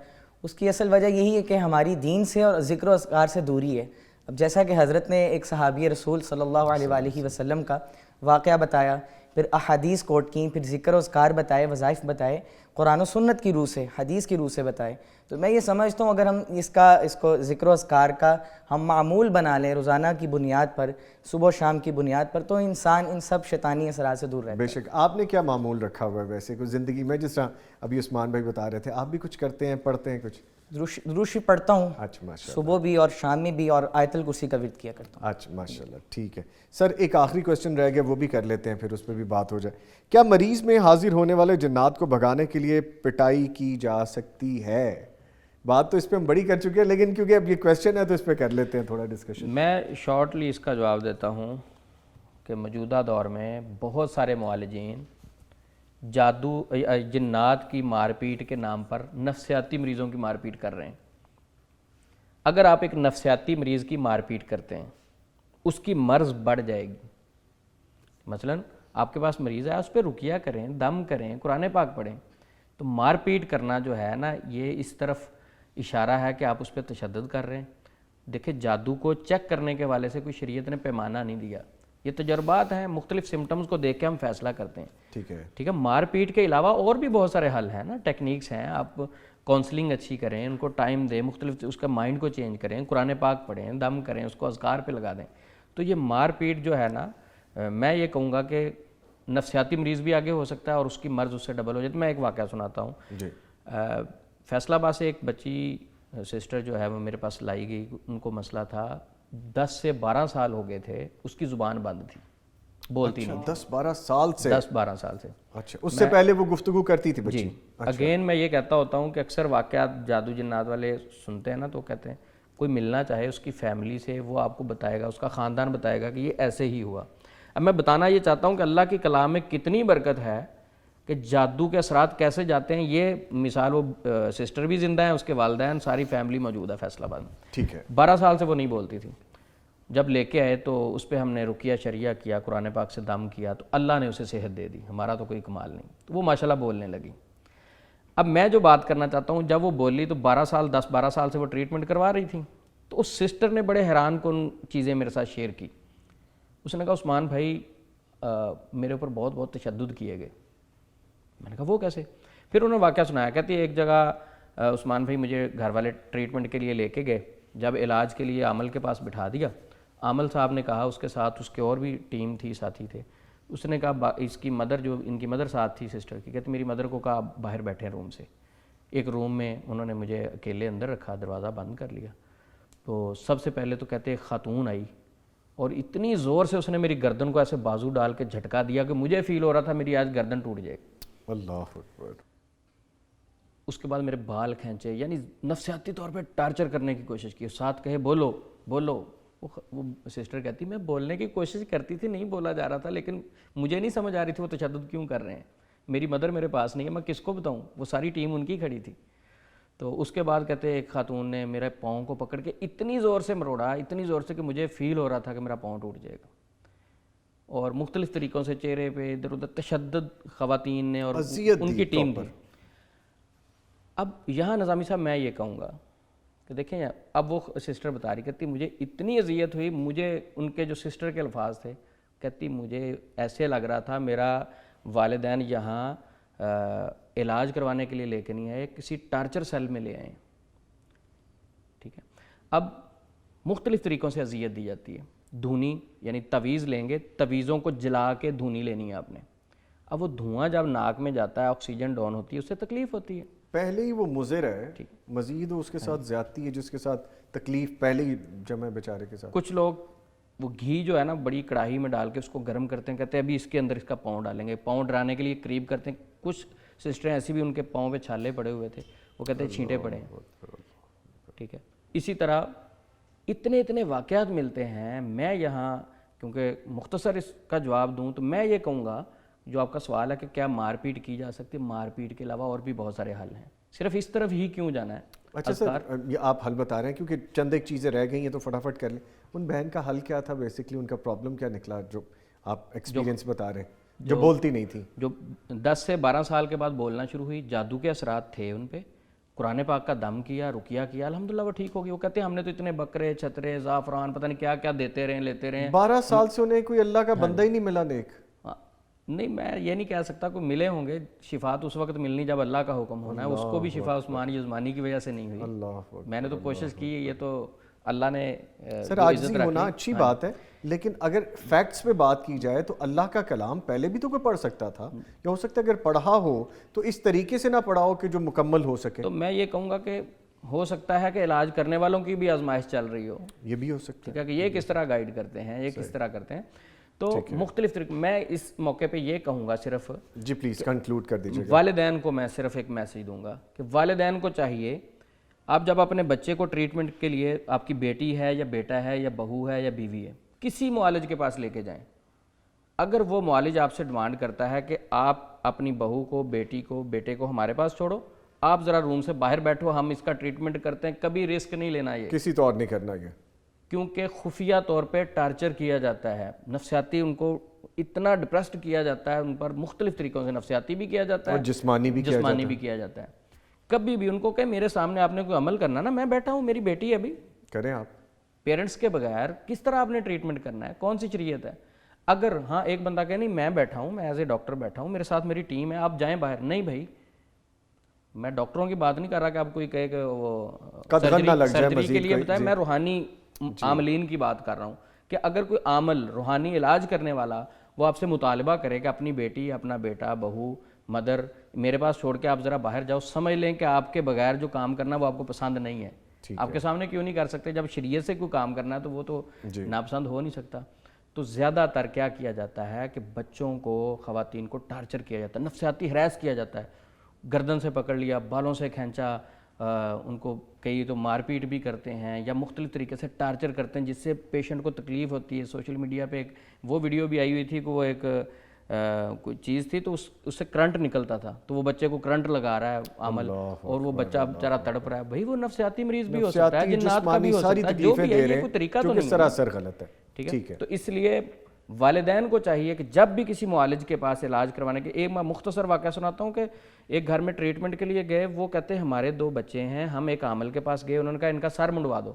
اس کی اصل وجہ یہی ہے کہ ہماری دین سے اور ذکر و اذکار سے دوری ہے۔ اب جیسا کہ حضرت نے ایک صحابی رسول صلی اللہ علیہ وآلہ وسلم کا واقعہ بتایا، پھر احادیث کوٹ کی، پھر ذکر و اذکار بتائے، وظائف بتائے، قرآن و سنت کی روح سے، حدیث کی روح سے بتائے، تو میں یہ سمجھتا ہوں اگر ہم اس کو ذکر و اذکار کا ہم معمول بنا لیں روزانہ کی بنیاد پر، صبح و شام کی بنیاد پر، تو انسان ان سب شیطانی اثرات سے دور رہتا ہے۔ بے شک، آپ نے کیا معمول رکھا ہوا ہے ویسے کوئی زندگی میں، جس طرح ابھی عثمان بھائی بتا رہے تھے، آپ بھی کچھ کرتے ہیں، پڑھتے ہیں کچھ؟ دروشی پڑھتا ہوں، اچھا ماشاء صبح بھی اور شام میں بھی، اور آیت الکرسی کا ورد کیا کرتا ہوں۔ اچھا ماشاء اللہ، ٹھیک ہے سر، ایک آخری کویسچن رہ گیا، وہ بھی کر لیتے ہیں پھر اس پہ بھی بات ہو جائے۔ کیا مریض میں حاضر ہونے والے جنات کو بھگانے کے لیے پٹائی کی جا سکتی ہے؟ بات تو اس پہ ہم بڑی کر چکے ہیں، لیکن کیونکہ اب یہ کویسچن ہے تو اس پہ کر لیتے ہیں تھوڑا ڈسکشن۔ میں شارٹلی اس کا جواب دیتا ہوں کہ موجودہ دور میں بہت سارے معالجین جادو جنات کی مار پیٹ کے نام پر نفسیاتی مریضوں کی مار پیٹ کر رہے ہیں۔ اگر آپ ایک نفسیاتی مریض کی مار پیٹ کرتے ہیں، اس کی مرض بڑھ جائے گی۔ مثلاً آپ کے پاس مریض ہے، اس پہ رقیہ کریں، دم کریں، قرآن پاک پڑھیں، تو مار پیٹ کرنا جو ہے نا، یہ اس طرف اشارہ ہے کہ آپ اس پہ تشدد کر رہے ہیں۔ دیکھیں، جادو کو چیک کرنے کے والے سے کوئی شریعت نے پیمانہ نہیں دیا، یہ تجربات ہیں، مختلف سمٹمز کو دیکھ کے ہم فیصلہ کرتے ہیں۔ ٹھیک ہے، ٹھیک ہے، مار پیٹ کے علاوہ اور بھی بہت سارے حل ہیں نا، ٹیکنیکس ہیں، آپ کاؤنسلنگ اچھی کریں, ان کو ٹائم دیں, مختلف اس کا مائنڈ کو چینج کریں, قرآن پاک پڑھیں, دم کریں, اس کو اذکار پہ لگا دیں. تو یہ مار پیٹ جو ہے نا, میں یہ کہوں گا کہ نفسیاتی مریض بھی آگے ہو سکتا ہے اور اس کی مرض اس سے ڈبل ہو جائے. تو میں ایک واقعہ سناتا ہوں. جی. فیصل آباد سے ایک بچی سسٹر جو ہے وہ میرے پاس لائی گئی. ان کو مسئلہ تھا 10 سے 12 سال ہو گئے تھے, اس کی زبان بند تھی, بولتی نہیں. 10-12 سال سے؟ 10-12 سال سے. اچھا, اس سے پہلے وہ گفتگو کرتی تھی بچی؟ جی. اگین میں یہ کہتا ہوتا ہوں کہ اکثر واقعات جادو جنات والے سنتے ہیں نا, تو کہتے ہیں کوئی ملنا چاہے اس کی فیملی سے, وہ آپ کو بتائے گا, اس کا خاندان بتائے گا کہ یہ ایسے ہی ہوا. اب میں بتانا یہ چاہتا ہوں کہ اللہ کی کلام میں کتنی برکت ہے کہ جادو کے اثرات کیسے جاتے ہیں. یہ مثال, وہ سسٹر بھی زندہ ہیں, اس کے والدین, ساری فیملی موجود ہے فیصل آباد میں. ٹھیک ہے. 12 سال سے وہ نہیں بولتی تھی. جب لے کے آئے تو اس پہ ہم نے رقیہ شریعہ کیا, قرآن پاک سے دم کیا, تو اللہ نے اسے صحت دے دی. ہمارا تو کوئی کمال نہیں. تو وہ ماشاءاللہ بولنے لگی. اب میں جو بات کرنا چاہتا ہوں, جب وہ بولی تو 10-12 سال سے وہ ٹریٹمنٹ کروا رہی تھی. تو اس سسٹر نے بڑے حیران کن چیزیں میرے ساتھ شیئر کی. اس نے کہا عثمان بھائی میرے اوپر بہت بہت تشدد کیے گئے. میں نے کہا وہ کیسے؟ پھر انہوں نے واقعہ سنایا. کہتی ہے ایک جگہ عثمان بھائی مجھے گھر والے ٹریٹمنٹ کے لیے لے کے گئے. جب علاج کے لیے عامل کے پاس بٹھا دیا, عامل صاحب نے کہا, اس کے ساتھ اس کے اور بھی ٹیم تھی, ساتھی تھے, اس نے کہا اس کی مدر, جو ان کی مدر ساتھ تھی سسٹر کی, کہتی میری مدر کو کہا باہر بیٹھے روم سے. ایک روم میں انہوں نے مجھے اکیلے اندر رکھا, دروازہ بند کر لیا. تو سب سے پہلے تو کہتے ایک خاتون آئی اور اتنی زور سے اس نے میری گردن کو ایسے بازو ڈال کے جھٹکا دیا کہ مجھے فیل ہو رہا تھا میری آج گردن ٹوٹ جائے. اللہ اکبر. اس کے بعد میرے بال کھینچے, یعنی نفسیاتی طور پہ ٹارچر کرنے کی کوشش کی. ساتھ کہے بولو بولو. وہ سسٹر کہتی میں بولنے کی کوشش کرتی تھی, نہیں بولا جا رہا تھا, لیکن مجھے نہیں سمجھ آ رہی تھی وہ تشدد کیوں کر رہے ہیں. میری مدر میرے پاس نہیں ہے, میں کس کو بتاؤں, وہ ساری ٹیم ان کی کھڑی تھی. تو اس کے بعد کہتے ایک خاتون نے میرے پاؤں کو پکڑ کے اتنی زور سے مروڑا, اتنی زور سے کہ مجھے فیل ہو رہا تھا کہ میرا پاؤں ٹوٹ جائے گا. اور مختلف طریقوں سے چہرے پہ ادھر ادھر تشدد خواتین نے اور ان کی ٹیم تھی. اب یہاں نظامی صاحب میں یہ کہوں گا کہ دیکھیں, اب وہ سسٹر بتا رہی, کہتی مجھے اتنی اذیت ہوئی, مجھے ان کے جو سسٹر کے الفاظ تھے, کہتی مجھے ایسے لگ رہا تھا میرا والدین یہاں علاج کروانے کے لیے لے کے نہیں آئے, کسی ٹارچر سیل میں لے آئے. ٹھیک ہے. اب مختلف طریقوں سے اذیت دی جاتی ہے. دھونی یعنی تویز لیں گے, تویزوں کو جلا کے دھونی لینی ہے آپ نے. اب وہ دھواں جب ناک میں جاتا ہے, آکسیجن ڈاؤن ہوتی ہے, اس سے تکلیف ہوتی ہے. پہلے ہی وہ مضر ہے, مزید اس کے ساتھ زیادتی ہے جس کے ساتھ تکلیف پہلے ہی جمع بیچارے کے ساتھ. کچھ لوگ وہ گھی جو ہے نا بڑی کڑاہی میں ڈال کے اس کو گرم کرتے ہیں, کہتے ہیں ابھی اس کے اندر اس کا پاؤں ڈالیں گے, پاؤں ڈرانے کے لیے قریب کرتے ہیں. کچھ سسٹریں ایسی بھی ان کے پاؤں پہ چھالے پڑے ہوئے تھے, وہ کہتے ہیں چھینٹے پڑے ہیں. ٹھیک ہے. اسی طرح اتنے واقعات ملتے ہیں. میں یہاں کیونکہ مختصر اس کا جواب دوں تو میں یہ کہوں گا, جو آپ کا سوال ہے کہ کیا مار پیٹ کی جا سکتی ہے, مار پیٹ کے علاوہ اور بھی بہت سارے حل ہیں, صرف اس طرف ہی کیوں جانا ہے. اچھا سر, یہ آپ حل بتا رہے ہیں کیونکہ چند ایک چیزیں رہ گئی ہیں تو فٹافٹ کر لیں. ان بہن کا حل کیا تھا بیسکلی, ان کا پرابلم کیا نکلا جو آپ ایکسپیرینس بتا رہے ہیں, جو بولتی نہیں تھی, جو 10 سے 12 سال کے بعد بولنا شروع ہوئی, جادو کے اثرات تھے ان پہ, قرآن پاک کا دم کیا, رقیہ کیا, الحمدللہ وہ ٹھیک ہو گئی. وہ کہتے ہیں ہم نے تو اتنے بکرے, چھترے, زعفران, پتہ نہیں کیا کیا دیتے رہے لیتے رہے. 12 سال سے انہیں کوئی اللہ کا بندہ ہی نہیں ملا نیک. نہیں, میں یہ نہیں کہہ سکتا, کوئی ملے ہوں گے. شفا تو اس وقت ملنی جب اللہ کا حکم ہونا ہے. اس کو بھی شفا عثمانی عثمانی کی وجہ سے نہیں ہوئی. اللہ, میں نے تو کوشش کی, یہ تو اللہ نے. سر عاجزی ہونا اچھی بات ہے, لیکن اگر فیکٹس پہ بات کی جائے تو اللہ کا کلام پہلے بھی تو کوئی پڑھ سکتا تھا, یا ہو سکتا ہے اگر پڑھا ہو تو اس طریقے سے نہ پڑھا ہو کہ جو مکمل ہو سکے. تو میں یہ کہوں گا کہ ہو سکتا ہے کہ علاج کرنے والوں کی بھی آزمائش چل رہی ہو. یہ بھی ہو سکتا ہے کہ یہ کس طرح گائیڈ کرتے ہیں, یہ کس طرح کرتے ہیں. تو مختلف طریقے. میں اس موقع پہ یہ کہوں گا صرف, جی پلیز کنکلوڈ کر دیجیے. والدین کو میں صرف ایک میسیج دوں گا کہ والدین کو چاہیے, آپ جب اپنے بچے کو ٹریٹمنٹ کے لیے, آپ کی بیٹی ہے یا بیٹا ہے یا بہو ہے یا بیوی ہے, کسی معالج کے پاس لے کے جائیں. اگر وہ معالج آپ سے ڈیمانڈ کرتا ہے کہ آپ اپنی بہو کو, بیٹی کو, بیٹے کو ہمارے پاس چھوڑو, آپ ذرا روم سے باہر بیٹھو, ہم اس کا ٹریٹمنٹ کرتے ہیں, کبھی رسک نہیں لینا, یہ کسی طور نہیں کرنا, یہ کیونکہ خفیہ طور پہ ٹارچر کیا جاتا ہے. نفسیاتی ان کو اتنا ڈپریسڈ کیا جاتا ہے, ان پر مختلف طریقوں سے نفسیاتی بھی کیا جاتا ہے اور جسمانی بھی کیا جاتا ہے. کبھی بھی ان کو کہ میرے سامنے آپ نے کوئی عمل کرنا نا, میں بیٹھا ہوں, میری بیٹی ہے, ابھی کریں آپ. پیرنٹس کے بغیر کس طرح آپ نے ٹریٹمنٹ کرنا ہے, کون سی شریعت ہے. اگر ہاں ایک بندہ کہ نہیں میں بیٹھا ہوں, میں ایز اے ڈاکٹر بیٹھا ہوں, میرے ساتھ میری ٹیم ہے, آپ جائیں باہر, نہیں بھائی میں ڈاکٹروں کی بات نہیں کر رہا کہ آپ کوئی کہے کہ وہ قدغن نہ لگ جائے سرجری کے مزید لیے کوئی، بتائے، میں روحانی عاملین کی بات کر رہا ہوں کہ اگر کوئی عامل روحانی علاج کرنے والا وہ آپ سے مطالبہ کرے کہ اپنی بیٹی، اپنا بیٹا، بہو، مدر میرے پاس چھوڑ کے آپ ذرا باہر جاؤ، سمجھ لیں کہ آپ کے بغیر جو کام کرنا وہ آپ کو پسند نہیں ہے، آپ کے سامنے کیوں نہیں کر سکتے؟ جب شریعت سے کوئی کام کرنا ہے تو وہ تو ناپسند ہو نہیں سکتا۔ تو زیادہ تر کیا کیا جاتا ہے کہ بچوں کو، خواتین کو ٹارچر کیا جاتا ہے، نفسیاتی ہراس کیا جاتا ہے، گردن سے پکڑ لیا، بالوں سے کھینچا، ان کو کئی تو مار پیٹ بھی کرتے ہیں یا مختلف طریقے سے ٹارچر کرتے ہیں جس سے پیشنٹ کو تکلیف ہوتی ہے۔ سوشل میڈیا پہ ایک وہ ویڈیو بھی آئی ہوئی تھی کہ وہ ایک کوئی چیز تھی تو اس سے کرنٹ نکلتا تھا، تو وہ بچے کو کرنٹ لگا رہا ہے عامل، اور وہ بچہ بیچارہ تڑپ رہا ہے۔ بھائی وہ نفسیاتی مریض بھی ہو سکتا ہے، جنات کا بھی ہو سکتا ہے، جو بھی ہے، یہ کوئی طریقہ تو نہیں ہے، سراسر غلط ہے۔ ٹھیک ہے؟ تو اس لیے والدین کو چاہیے کہ جب بھی کسی معالج کے پاس علاج کروانے کے، ایک میں مختصر واقعہ سناتا ہوں کہ ایک گھر میں ٹریٹمنٹ کے لیے گئے، وہ کہتے ہیں ہمارے 2 بچے ہیں، ہم ایک عامل کے پاس گئے، انہوں نے کہا ان کا سر منڈوا دو۔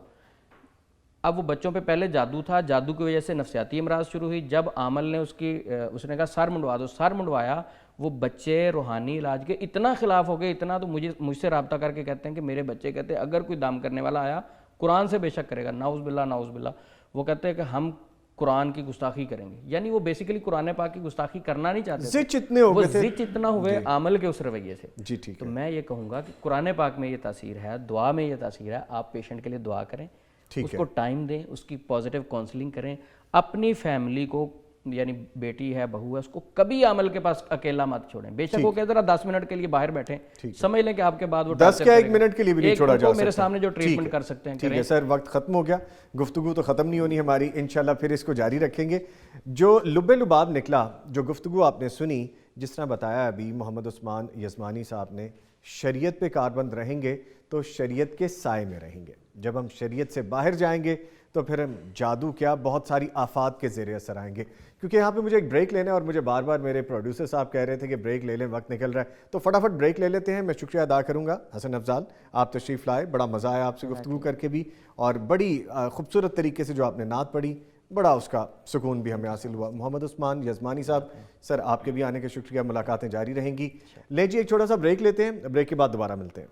اب وہ بچوں پہ پہلے جادو تھا، جادو کی وجہ سے نفسیاتی امراض شروع ہوئی، جب عامل نے اس نے کہا سر منڈوا دو، سر منڈوایا، وہ بچے روحانی علاج کے اتنا خلاف ہو گئے، اتنا تو مجھ سے رابطہ کر کے کہتے ہیں کہ میرے بچے کہتے ہیں اگر کوئی دام کرنے والا آیا قرآن سے بے شک کرے گا، نعوذ باللہ نعوذ باللہ، وہ کہتے ہیں کہ ہم قرآن کی گستاخی کریں گے، یعنی وہ بیسیکلی قرآن پاک کی گستاخی کرنا نہیں چاہتے، زچ اتنے ہو گئے تھے، زچ اتنا ہوئے عامل کے اس رویے سے۔ جی ٹھیک تو میں یہ کہوں گا کہ قرآن پاک میں یہ تاثیر ہے، دعا میں یہ تاثیر ہے، آپ پیشنٹ کے لیے دعا کریں، اس کو ٹائم دیں، اس کی پازیٹیو کاؤنسلنگ کریں، اپنی فیملی کو، یعنی بیٹی ہے، بہو ہے، اس کو کبھی عامل کے پاس اکیلا مت چھوڑیں، بے شک وہ کہ ذرا 10 منٹ کے لیے باہر بیٹھیں، سمجھ لیں کہ آپ کے بعد وہ 10 کیا 1 منٹ کے لیے بھی نہیں چھوڑا جا سکتا، میرے سامنے جو ٹریٹمنٹ کر سکتے ہیں ٹھیک ہے سر، وقت ختم ہو گیا، گفتگو تو ختم نہیں ہونی ہماری، انشاءاللہ پھر اس کو جاری رکھیں گے۔ جو لب لباب نکلا، جو گفتگو آپ نے سنی، جس طرح بتایا ابھی محمد عثمان یزمانی صاحب نے، شریعت پہ کاربند رہیں گے تو شریعت کے سائے میں رہیں گے، جب ہم شریعت سے باہر جائیں گے تو پھر ہم جادو کیا بہت ساری آفات کے زیر اثر آئیں گے۔ کیونکہ یہاں پہ مجھے ایک بریک لینا ہے اور مجھے بار بار میرے پروڈیوسر صاحب کہہ رہے تھے کہ بریک لے لیں، وقت نکل رہا ہے، تو فٹافٹ بریک لے لیتے ہیں۔ میں شکریہ ادا کروں گا حسن افضال، آپ تشریف لائے، بڑا مزہ آیا آپ سے گفتگو کر کے بھی، اور بڑی خوبصورت طریقے سے جو آپ نے نعت پڑھی، بڑا اس کا سکون بھی ہمیں حاصل ہوا۔ محمد عثمان یزمانی صاحب، سر آپ کے بھی آنے کا شکریہ، ملاقاتیں جاری رہیں گی۔ لیں جی ایک چھوٹا سا بریک لیتے ہیں، بریک کے بعد دوبارہ ملتے ہیں۔